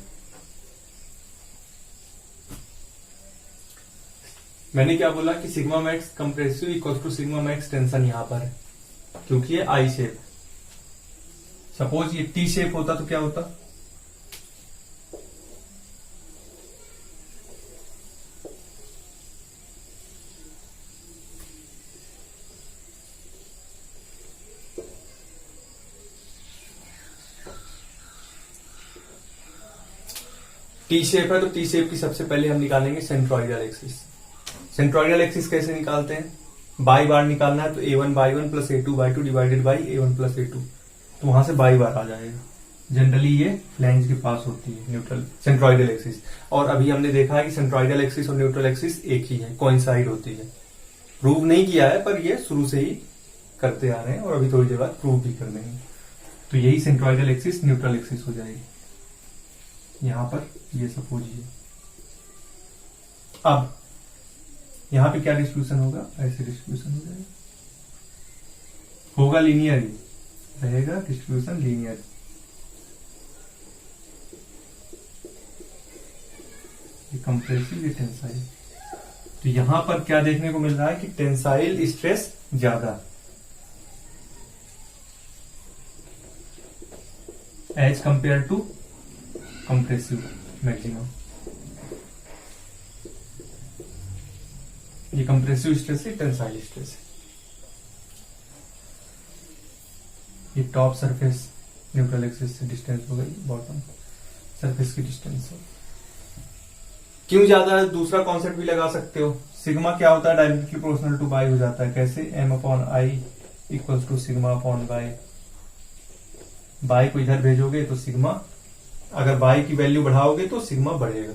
मैंने क्या बोला कि sigma max compressive equals to sigma max tension यहां पर है, क्योंकि ये आई शेप। सपोज ये टी शेप होता तो क्या होता, टी शेप है तो टी शेप की सबसे पहले हम निकालेंगे सेंट्रॉइडल एक्सिस। सेंट्रॉइडल एक्सिस कैसे निकालते हैं, बाई बार निकालना है तो a1 by 1 plus a2 by 2 divided by a1 plus a2, तो वहां से बाई बार आ जाएगा। जनरली ये फ्लैंज के पास होती है न्यूट्रल सेंट्रॉइडल एक्सिस। और अभी हमने देखा है कि सेंट्रॉइडल एक्सिस और न्यूट्रल एक्सिस एक ही है, कोइंसाइड होती है। प्रूव नहीं किया है पर ये शुरू से ही करते आ रहे हैं और अभी थोड़ी देर बाद प्रूव भी कर देंगे। तो यही सेंट्रॉइडल एक्सिस न्यूट्रल एक्सिस हो जाएगी। यहां पर ये सपोज ये, अब यहां पे क्या डिस्ट्रीब्यूशन होगा, ऐसे डिस्ट्रीब्यूशन हो जाएगा, होगा लीनियर ही रहेगा, डिस्ट्रीब्यूशन लीनियर। ये कंप्रेसिव, ये टेंसाइल। तो यहां पर क्या देखने को मिल रहा है कि टेंसाइल स्ट्रेस ज्यादा as compare to compressive maximum. ये कंप्रेसिव स्ट्रेस है, टेंसाइल स्ट्रेस है। ये टॉप सरफेस न्यूट्रल एक्सिस से डिस्टेंस हो गई, बॉटम सरफेस की डिस्टेंस हो। क्यों ज्यादा है, दूसरा कॉन्सेप्ट भी लगा सकते हो। सिग्मा क्या होता है, डायरेक्टली प्रोपोर्शनल टू बाई हो जाता है। कैसे, m upon I equals to sigma upon y. Y को इधर भेजोगे तो सिग्मा, अगर बाई की वैल्यू बढ़ाओगे तो सिग्मा बढ़ेगा,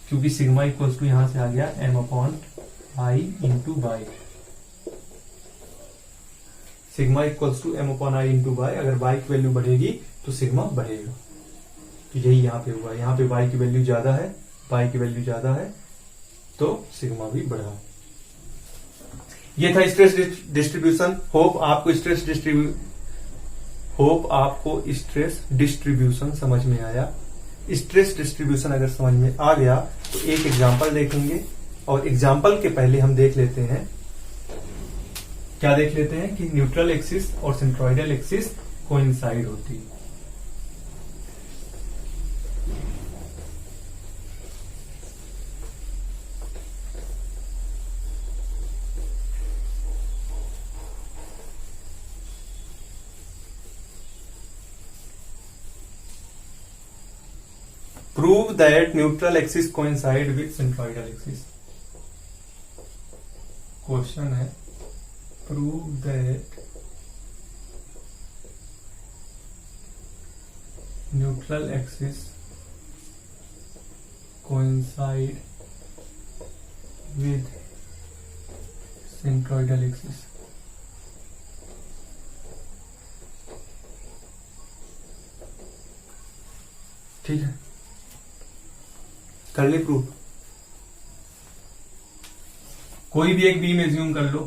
क्योंकि सिग्मा इक्वल्स टू यहां से आ गया M upon I into y. Sigma equals to M upon I into y. अगर बाई की वैल्यू बढ़ेगी तो सिग्मा बढ़ेगा, तो यही यहां पे हुआ। यहां पे बाई की वैल्यू ज्यादा है, बाई की वैल्यू ज्यादा है तो सिग्मा भी बढ़ा। ये था स्ट्रेस डिस्ट्रीब्यूशन। होप आपको स्ट्रेस डिस्ट्रीब्यूशन समझ में आया। स्ट्रेस डिस्ट्रीब्यूशन अगर समझ में आ गया तो एक एग्जांपल देखेंगे, और एग्जांपल के पहले हम देख लेते हैं, क्या देख लेते हैं कि न्यूट्रल एक्सिस और सेंट्रोइडल एक्सिस कोइंसाइड होती है। Prove that neutral axis coincide with centroidal axis. Question है prove that neutral axis coincide with centroidal axis. ठीक है, कर ले प्रूफ। कोई भी एक बीम एज्यूम कर लो।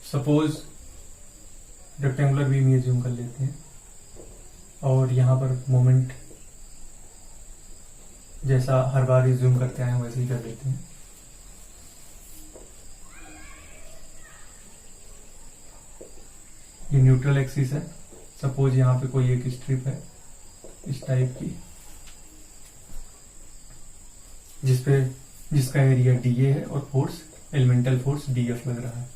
सपोज रेक्टेंगुलर बीम एज्यूम कर लेते हैं, और यहां पर मोमेंट जैसा हर बार एज्यूम करते हैं वैसे ही कर लेते हैं। ये न्यूट्रल एक्सिस है। सपोज यहां पे कोई एक स्ट्रिप है इस टाइप की, जिसका एरिया डीए है और फोर्स एलिमेंटल फोर्स डीएफ लग रहा है,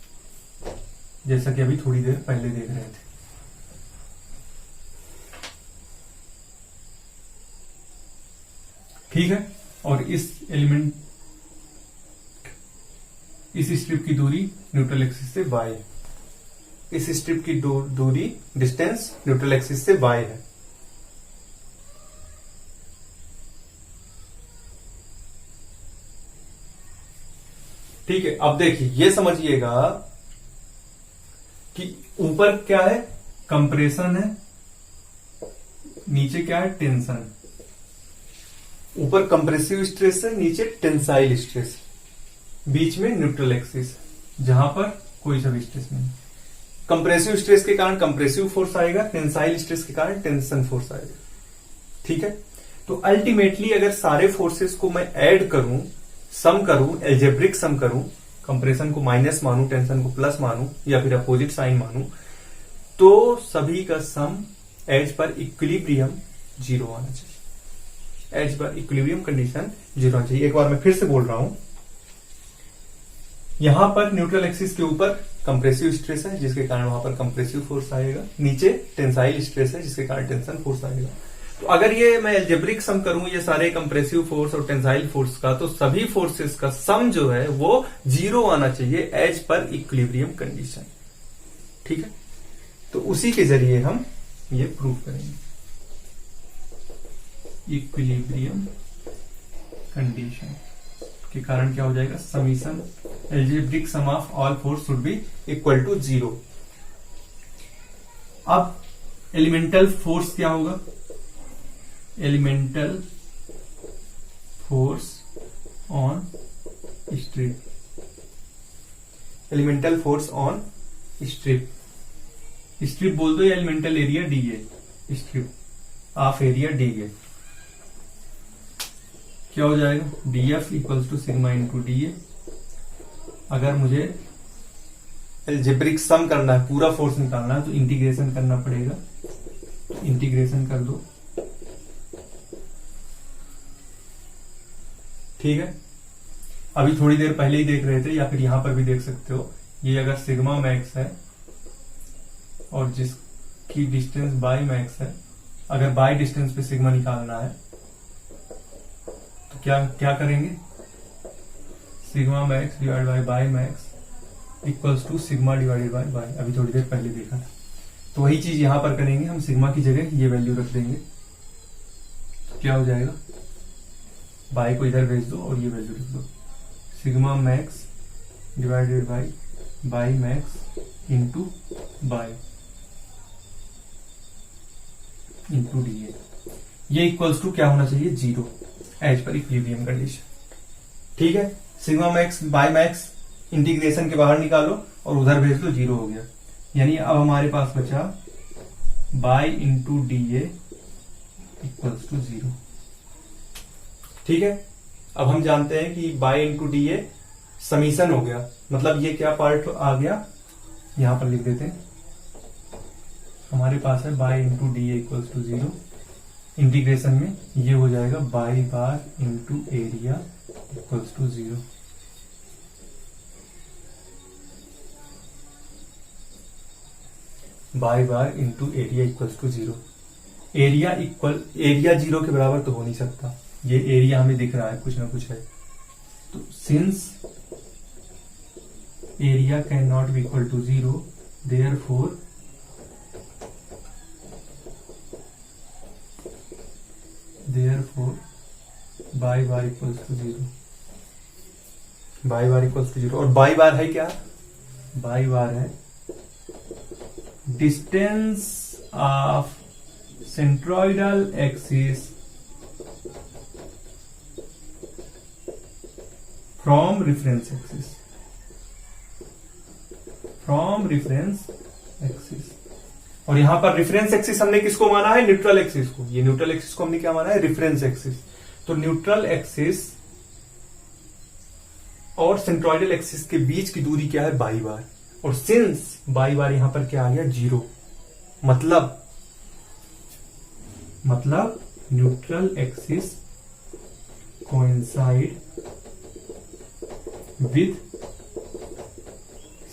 जैसा कि अभी थोड़ी देर पहले देख रहे थे। ठीक है, और इस स्ट्रिप की दूरी न्यूट्रल एक्सिस से y है। इस स्ट्रिप की दूरी डिस्टेंस न्यूट्रल एक्सिस से y है। ठीक है, अब देखिए ये समझिएगा कि ऊपर क्या है, कंप्रेशन है, नीचे क्या है, टेंशन। ऊपर कंप्रेसिव स्ट्रेस है, नीचे टेंसाइल स्ट्रेस, बीच में न्यूट्रल एक्सिस जहां पर कोई सा भी स्ट्रेस नहीं। कंप्रेसिव स्ट्रेस के कारण कंप्रेसिव फोर्स आएगा, टेंसाइल स्ट्रेस के कारण टेंशन फोर्स आएगा। ठीक है, तो अल्टीमेटली अगर सारे फोर्सेस को मैं ऐड करूं, सम करूं, एल्जेब्रिक सम करूं, कंप्रेशन को माइनस मानूं, टेंशन को प्लस मानूं, या फिर अपोजिट साइन मानूं, तो सभी का सम एज पर इक्विलिब्रियम 0 आना चाहिए। एज पर इक्विलिब्रियम कंडीशन 0 आना चाहिए। एक बार मैं फिर से बोल रहा हूं, यहां पर न्यूट्रल एक्सिस के ऊपर कंप्रेसिव स्ट्रेस है, जिसके कारण वहां पर कंप्रेसिव फोर्स आएगा। नीचे टेंसाइल स्ट्रेस है, जिसके कारण टेंशन फोर्स आएगा। तो अगर ये मैं एल्जेब्रिक सम करूं ये सारे कंप्रेसिव फोर्स और टेंसाइल फोर्स का, तो सभी फोर्सेस का सम जो है वो 0 आना चाहिए एज पर इक्विलिब्रियम कंडीशन। ठीक है, तो उसी के जरिए हम ये प्रूव करेंगे। इक्विलिब्रियम कंडीशन के कारण क्या हो जाएगा, summation algebraic sum of all force should be equal to 0। अब एलिमेंटल फोर्स क्या होगा, elemental force on strip. Elemental force on strip, strip बोल दो या elemental area d a, strip of area d a क्या हो जाएगा, d f equals to sigma into d a. अगर मुझे एल्जेब्रिक सम करना है, पूरा फोर्स निकालना है, तो इंटीग्रेशन करना पड़ेगा। तो इंटीग्रेशन कर दो। ठीक है, अभी थोड़ी देर पहले ही देख रहे थे, या फिर यहां पर भी देख सकते हो। ये अगर सिग्मा मैक्स है और जिसकी डिस्टेंस बाई मैक्स है, अगर बाई डिस्टेंस पे सिग्मा निकालना है तो क्या क्या करेंगे, sigma max divide by y max equals to sigma divided by y. अभी थोड़ी देर पहले देखा था, तो वही चीज यहां पर करेंगे हम। सिग्मा की जगह ये वैल्यू रख देंगे, तो क्या हो जाएगा, बाय को इधर भेज दो और ये वैल्यू रख दो, sigma max divided by y max into y into d a. ये इक्वल्स टू क्या होना चाहिए, 0 एज पर इक्विलिब्रियम कंडीशन। ठीक है, sigma max bye max integration के बाहर निकालो और उधर भेज दो, 0 हो गया। यानी अब हमारे पास बचा y into d a equals to 0। ठीक है, अब हम जानते हैं कि y into d a summation हो गया, मतलब ये क्या पार्ट आ गया, यहां पर लिख देते हैं। हमारे पास है y into d a equals to 0, integration में ये हो जाएगा y bar into area equals to 0। Y bar into area equals to 0। Area 0 के बराबर तो हो नहीं सकता, ये एरिया हमें दिख रहा है कुछ ना कुछ है, तो since area can not be equal to 0, therefore y bar equals to 0। Y bar equals to 0, और बाय बार है क्या, बाय बार है distance of centroidal axis from reference axis, और यहां पर रेफरेंस एक्सिस हमने किसको माना है, न्यूट्रल एक्सिस को। ये न्यूट्रल एक्सिस को हमने क्या माना है, रेफरेंस एक्सिस। तो न्यूट्रल एक्सिस और सेंट्रोइडल एक्सिस के बीच की दूरी क्या है, बाई बार, और सिंस बाई बार यहां पर क्या आ गया, 0, मतलब neutral axis coincide with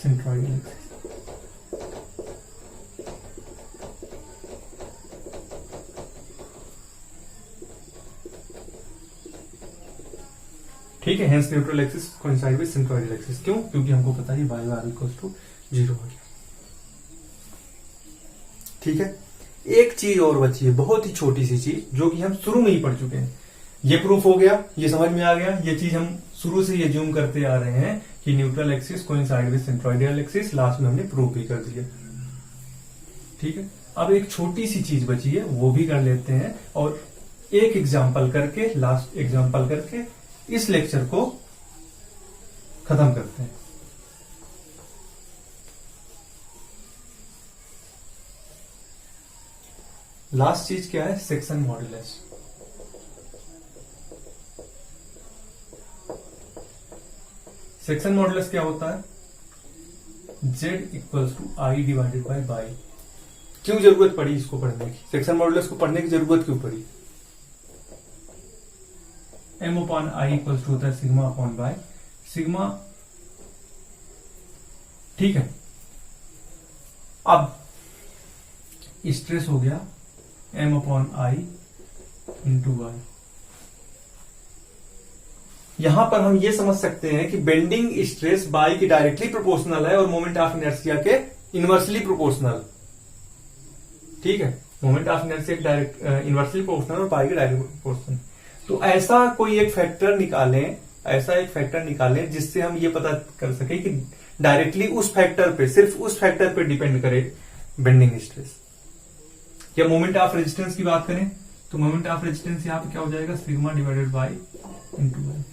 centroidal axis. ठीक है, hence neutral axis coincide with centroidal axis. क्यों, क्योंकि हमको पता है बाय बार इक्वल्स टू 0 हो गया। ठीक है, एक चीज और बची है, बहुत ही छोटी सी चीज, जो कि हम शुरू में ही पढ़ चुके हैं। ये प्रूफ हो गया, ये समझ में आ गया, ये चीज हम शुरू से ये जूम करते आ रहे हैं कि neutral axis coincide with centroidal axis, last में हमने प्रूफ भी कर दिया। ठीक है, अब एक छोटी सी चीज बची है, वो भी कर लेते हैं, और एक एग्जाम्पल करके, लास्ट एग्जाम्पल करके इस लेक्चर को खत्म करते हैं। लास्ट चीज क्या है, सेक्शन मॉड्यूलस। सेक्शन मॉड्यूलस क्या होता है, z equals to I divided by y. क्यों जरूरत पड़ी इसको पढ़ने की, सेक्शन मॉड्यूलस को पढ़ने की जरूरत क्यों पड़ी, m upon I equals to होता है सिग्मा अपॉन बाय सिग्मा। ठीक है, अब स्ट्रेस हो गया m upon I into y. यहां पर हम ये समझ सकते हैं कि बेंडिंग स्ट्रेस बाई की डायरेक्टली प्रोपोर्शनल है और मोमेंट ऑफ इनर्शिया के इनवर्सली प्रोपोर्शनल। ठीक है, moment of inertia direct inversely proportional और बाई के डायरेक्ट प्रोपोर्शनल। तो ऐसा कोई एक फैक्टर निकालें, जिससे हम ये पता कर सके कि डायरेक्टली उस फैक्टर पे, सिर्फ उस फैक्टर पे डिपेंड करे बेंडिंग स्ट्रेस। या मोमेंट ऑफ रेजिस्टेंस की बात करें तो मोमेंट ऑफ रेजिस्टेंस यहां पे क्या हो जाएगा, sigma divided by into by.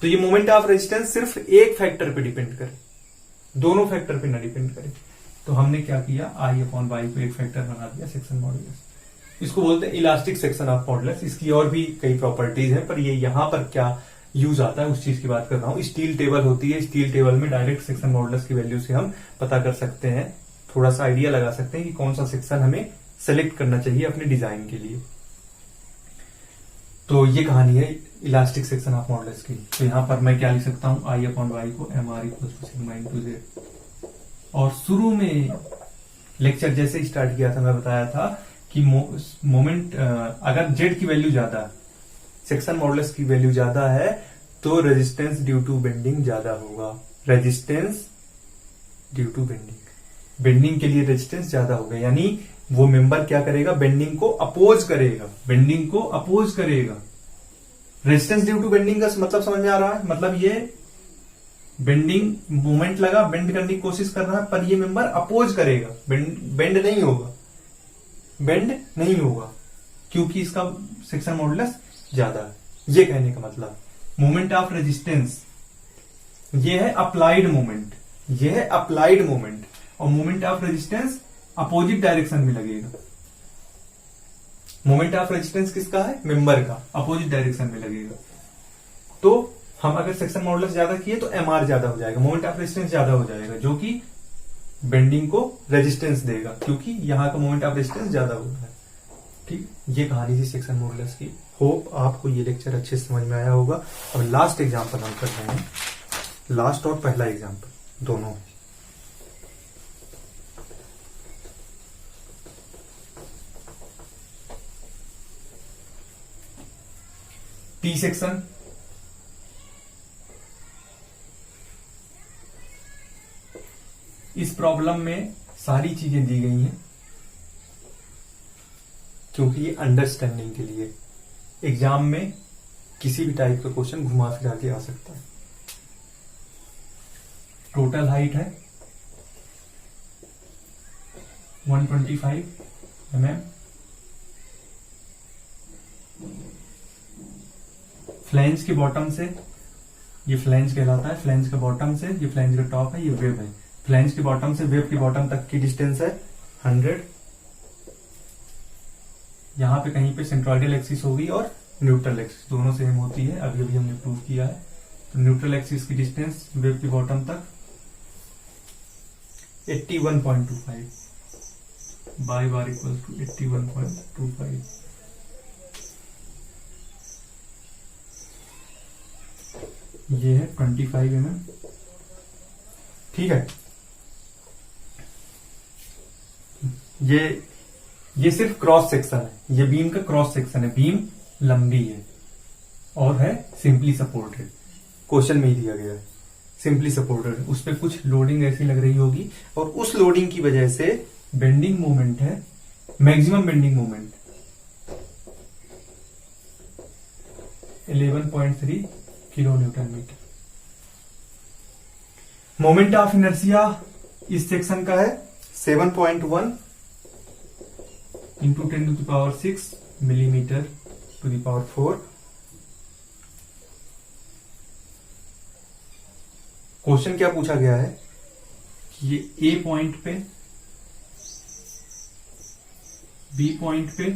तो ये मोमेंट ऑफ रेजिस्टेंस सिर्फ एक फैक्टर पे डिपेंड करे, दोनों फैक्टर पे ना डिपेंड करे। तो हमने क्या किया, आई अपॉन बाई को एक फैक्टर बना दिया सेक्शन मॉड्यूलस। इसको बोलते हैं इलास्टिक सेक्शन ऑफ मॉड्यूलस। इसकी और भी कई प्रॉपर्टीज हैं, पर ये यहां पर क्या यूज आता है उस चीज की बात कर रहा हूं। स्टील टेबल होती है, स्टील टेबल में डायरेक्ट सेक्शन मॉड्यूलस की वैल्यू से हम पता कर सकते हैं, थोड़ा सा आइडिया लगा सकते हैं कि कौन सा सेक्शन हमें सेलेक्ट करना चाहिए अपने डिजाइन के लिए। तो ये कहानी है इलास्टिक सेक्शन ऑफ मॉड्यूलस की। तो यहां पर मैं क्या लिख सकता हूं, आई अपॉन वाई को m r equal to sigma into z. और शुरू में लेक्चर जैसे स्टार्ट किया था मैं बताया था कि मोमेंट अगर जेड की वैल्यू ज्यादा, सेक्शन मॉड्यूलस की वैल्यू ज्यादा है, तो रेजिस्टेंस ड्यू टू बेंडिंग ज्यादा होगा। Resistance due to bending, bending के लिए रेजिस्टेंस ज्यादा होगा, यानी वो मेंबर क्या करेगा, बेंडिंग को अपोज करेगा, बेंडिंग को अपोज करेगा। रेजिस्टेंस ड्यू टू बेंडिंग का मतलब समझ में आ रहा है, मतलब ये बेंडिंग मूवमेंट लगा, बेंड करने की कोशिश कर रहा है, पर ये मेंबर अपोज करेगा, बेंड नहीं होगा, बेंड नहीं होगा, क्योंकि इसका सेक्शन मॉडुलस ज्यादा है। ये कहने का मतलब मोमेंट ऑफ रेजिस्टेंस, ये है अप्लाइड मोमेंट, ये है अप्लाइड मोमेंट, और moment of resistance opposite direction में लगेगा। मोमेंट ऑफ रेजिस्टेंस किसका है, मेंबर का, अपोजिट डायरेक्शन में लगेगा। तो हम अगर सेक्शन मॉडुलस ज्यादा किए तो एमआर ज्यादा हो जाएगा, मोमेंट ऑफ रेजिस्टेंस ज्यादा हो जाएगा, जो कि बेंडिंग को रेजिस्टेंस देगा, क्योंकि यहां का मोमेंट ऑफ रेजिस्टेंस ज्यादा होता है। ठीक, ये कहानी थी सेक्शन मॉडुलस की। होप आपको ये लेक्चर अच्छे से समझ में आया होगा। अब लास्ट एग्जांपल हम कर रहे हैं, लास्ट और पहला एग्जांपल दोनों। टी सेक्शन, इस प्रॉब्लम में सारी चीजें दी गई हैं, क्योंकि ये अंडरस्टैंडिंग के लिए एग्जाम में किसी भी टाइप का क्वेश्चन घुमा फिरा के आ सकता है। टोटल हाइट है 125 mm, फ्लैंज के बॉटम से, ये फ्लैंज कहलाता है, फ्लैंज के बॉटम से, ये फ्लैंज का टॉप है, ये वेब है, फ्लैंज के बॉटम से वेब के बॉटम तक की डिस्टेंस है 100। यहां पे कहीं पे सेंट्रोइडल एक्सिस होगी और न्यूट्रल एक्सिस दोनों सेम होती है, अभी अभी हमने प्रूव किया है। तो न्यूट्रल एक्सिस की डिस्टेंस वेब की बॉटम तक 81.25 बाई बार इक्वल टू 81.25। ये है 25 mm। ठीक है, ये सिर्फ क्रॉस सेक्शन है, ये बीम का क्रॉस सेक्शन है, बीम लंबी है और है सिंपली सपोर्टेड, क्वेश्चन में ही दिया गया है सिंपली सपोर्टेड। उस पर कुछ लोडिंग ऐसी लग रही होगी और उस लोडिंग की वजह से बेंडिंग मोमेंट है, maximum bending moment 11.3 kilo newton metre. Moment of inertia इस सेक्शन का है 7.1 into 10⁶ millimetre to the power 4। Question क्या पूछा गया है कि ये ए पॉइंट पे, बी पॉइंट पे,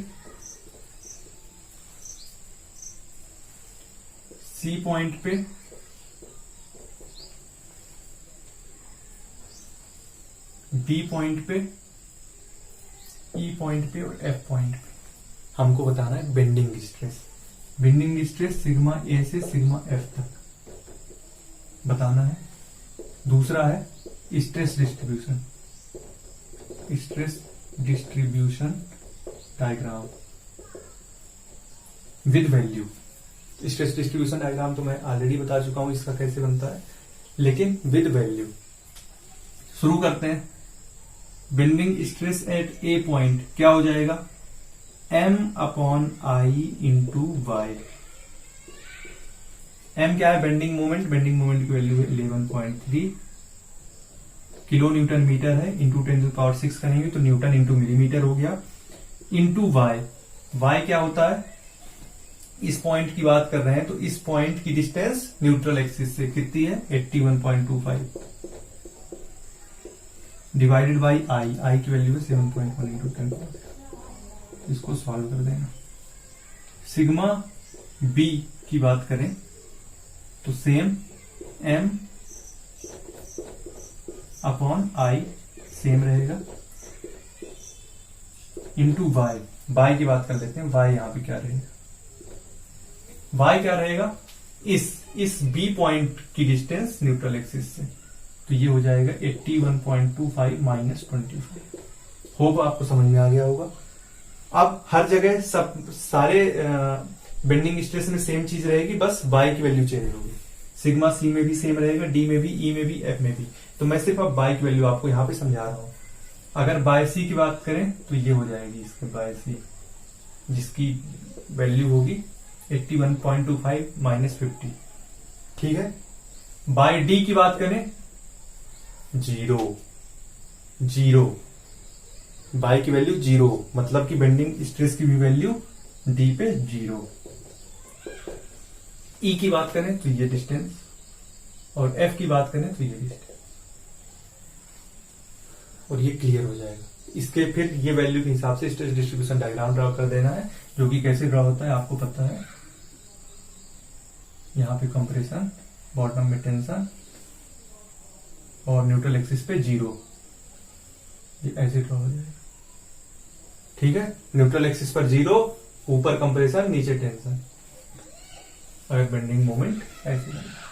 सी पॉइंट पे, डी पॉइंट पे, ई पॉइंट पे और एफ पॉइंट पे हमको बताना है bending stress. Bending stress sigma A से सिग्मा एफ तक बताना है। दूसरा है stress distribution, stress distribution diagram with value. Stress distribution diagram तो मैं ऑलरेडी बता चुका हूं इसका कैसे बनता है, लेकिन विद वैल्यू। शुरू करते हैं। बेंडिंग स्ट्रेस एट ए पॉइंट क्या हो जाएगा, m/i इंटू वाई। m क्या है, बेंडिंग मोमेंट, बेंडिंग मोमेंट की वैल्यू है 11.3 किलो न्यूटन मीटर है, इंटू 10⁶ करेंगे तो न्यूटन इंटू मिलीमीटर हो गया, इंटू वाई। वाई क्या होता है, इस पॉइंट की बात कर रहे हैं तो इस पॉइंट की डिस्टेंस न्यूट्रल एक्सिस से कितनी है 81.25 डिवाइडेड बाई आई। आई की वैल्यू है 7.1 इंटू 10। इसको सॉल्व कर देना। सिग्मा बी की बात करें तो सेम m अपॉन आई सेम रहेगा, इंटू वाई। वाई की बात कर लेते हैं, वाई यहां पे क्या रहेगा, वाई क्या रहेगा, इस बी पॉइंट की डिस्टेंस न्यूट्रल एक्सिस से, तो ये हो जाएगा 81.25 माइनस 25। होप आपको समझ में आ गया होगा। अब हर जगह सब सारे बेंडिंग स्ट्रेस में सेम चीज रहेगी, बस बाय की वैल्यू चेंज होगी। सिग्मा सी में भी सेम रहेगा, डी में भी, ई में भी, एफ में भी। तो मैं सिर्फ अब बाय की वैल्यू आपको यहाँ पे समझा रहा हूं। अगर बाय सी की बात करें तो ये हो जाएगी इसके बाय सी, जिसकी वैल्यू होगी 81.25 माइनस 50। ठीक है। बाय डी की बात करें, 0 बाय की वैल्यू 0, मतलब कि बेंडिंग स्ट्रेस की भी वैल्यू डी पे 0। ई की बात करें तो ये डिस्टेंस, और एफ की बात करें तो ये डिस्टेंस, और ये क्लियर हो जाएगा। इसके फिर ये वैल्यू के हिसाब से स्ट्रेस डिस्ट्रीब्यूशन डायग्राम ड्रॉ कर देना है, जो कि कैसे ड्रॉ होता है आपको पता है। यहां पे कंप्रेशन, बॉटम में टेंशन, और न्यूट्रल एक्सिस पे 0, ये ऐसे ड्रॉ हो जाएगा। ठीक है। न्यूट्रल एक्सिस पर 0, ऊपर कंप्रेशन, नीचे टेंशन, और बेंडिंग मोमेंट ऐसे लगेगा।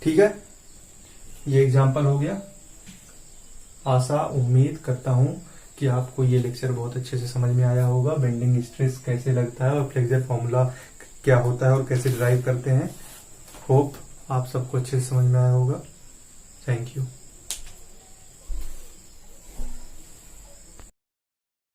ठीक है। ये एग्जांपल हो गया। आशा उम्मीद करता हूं कि आपको ये लेक्चर बहुत अच्छे से समझ में आया होगा। बेंडिंग स्ट्रेस कैसे लगता है और फ्लेक्सर फॉर्मूला क्या होता है और कैसे डिराइव करते हैं। होप आप सबको अच्छे से समझ में आया होगा। Thank you.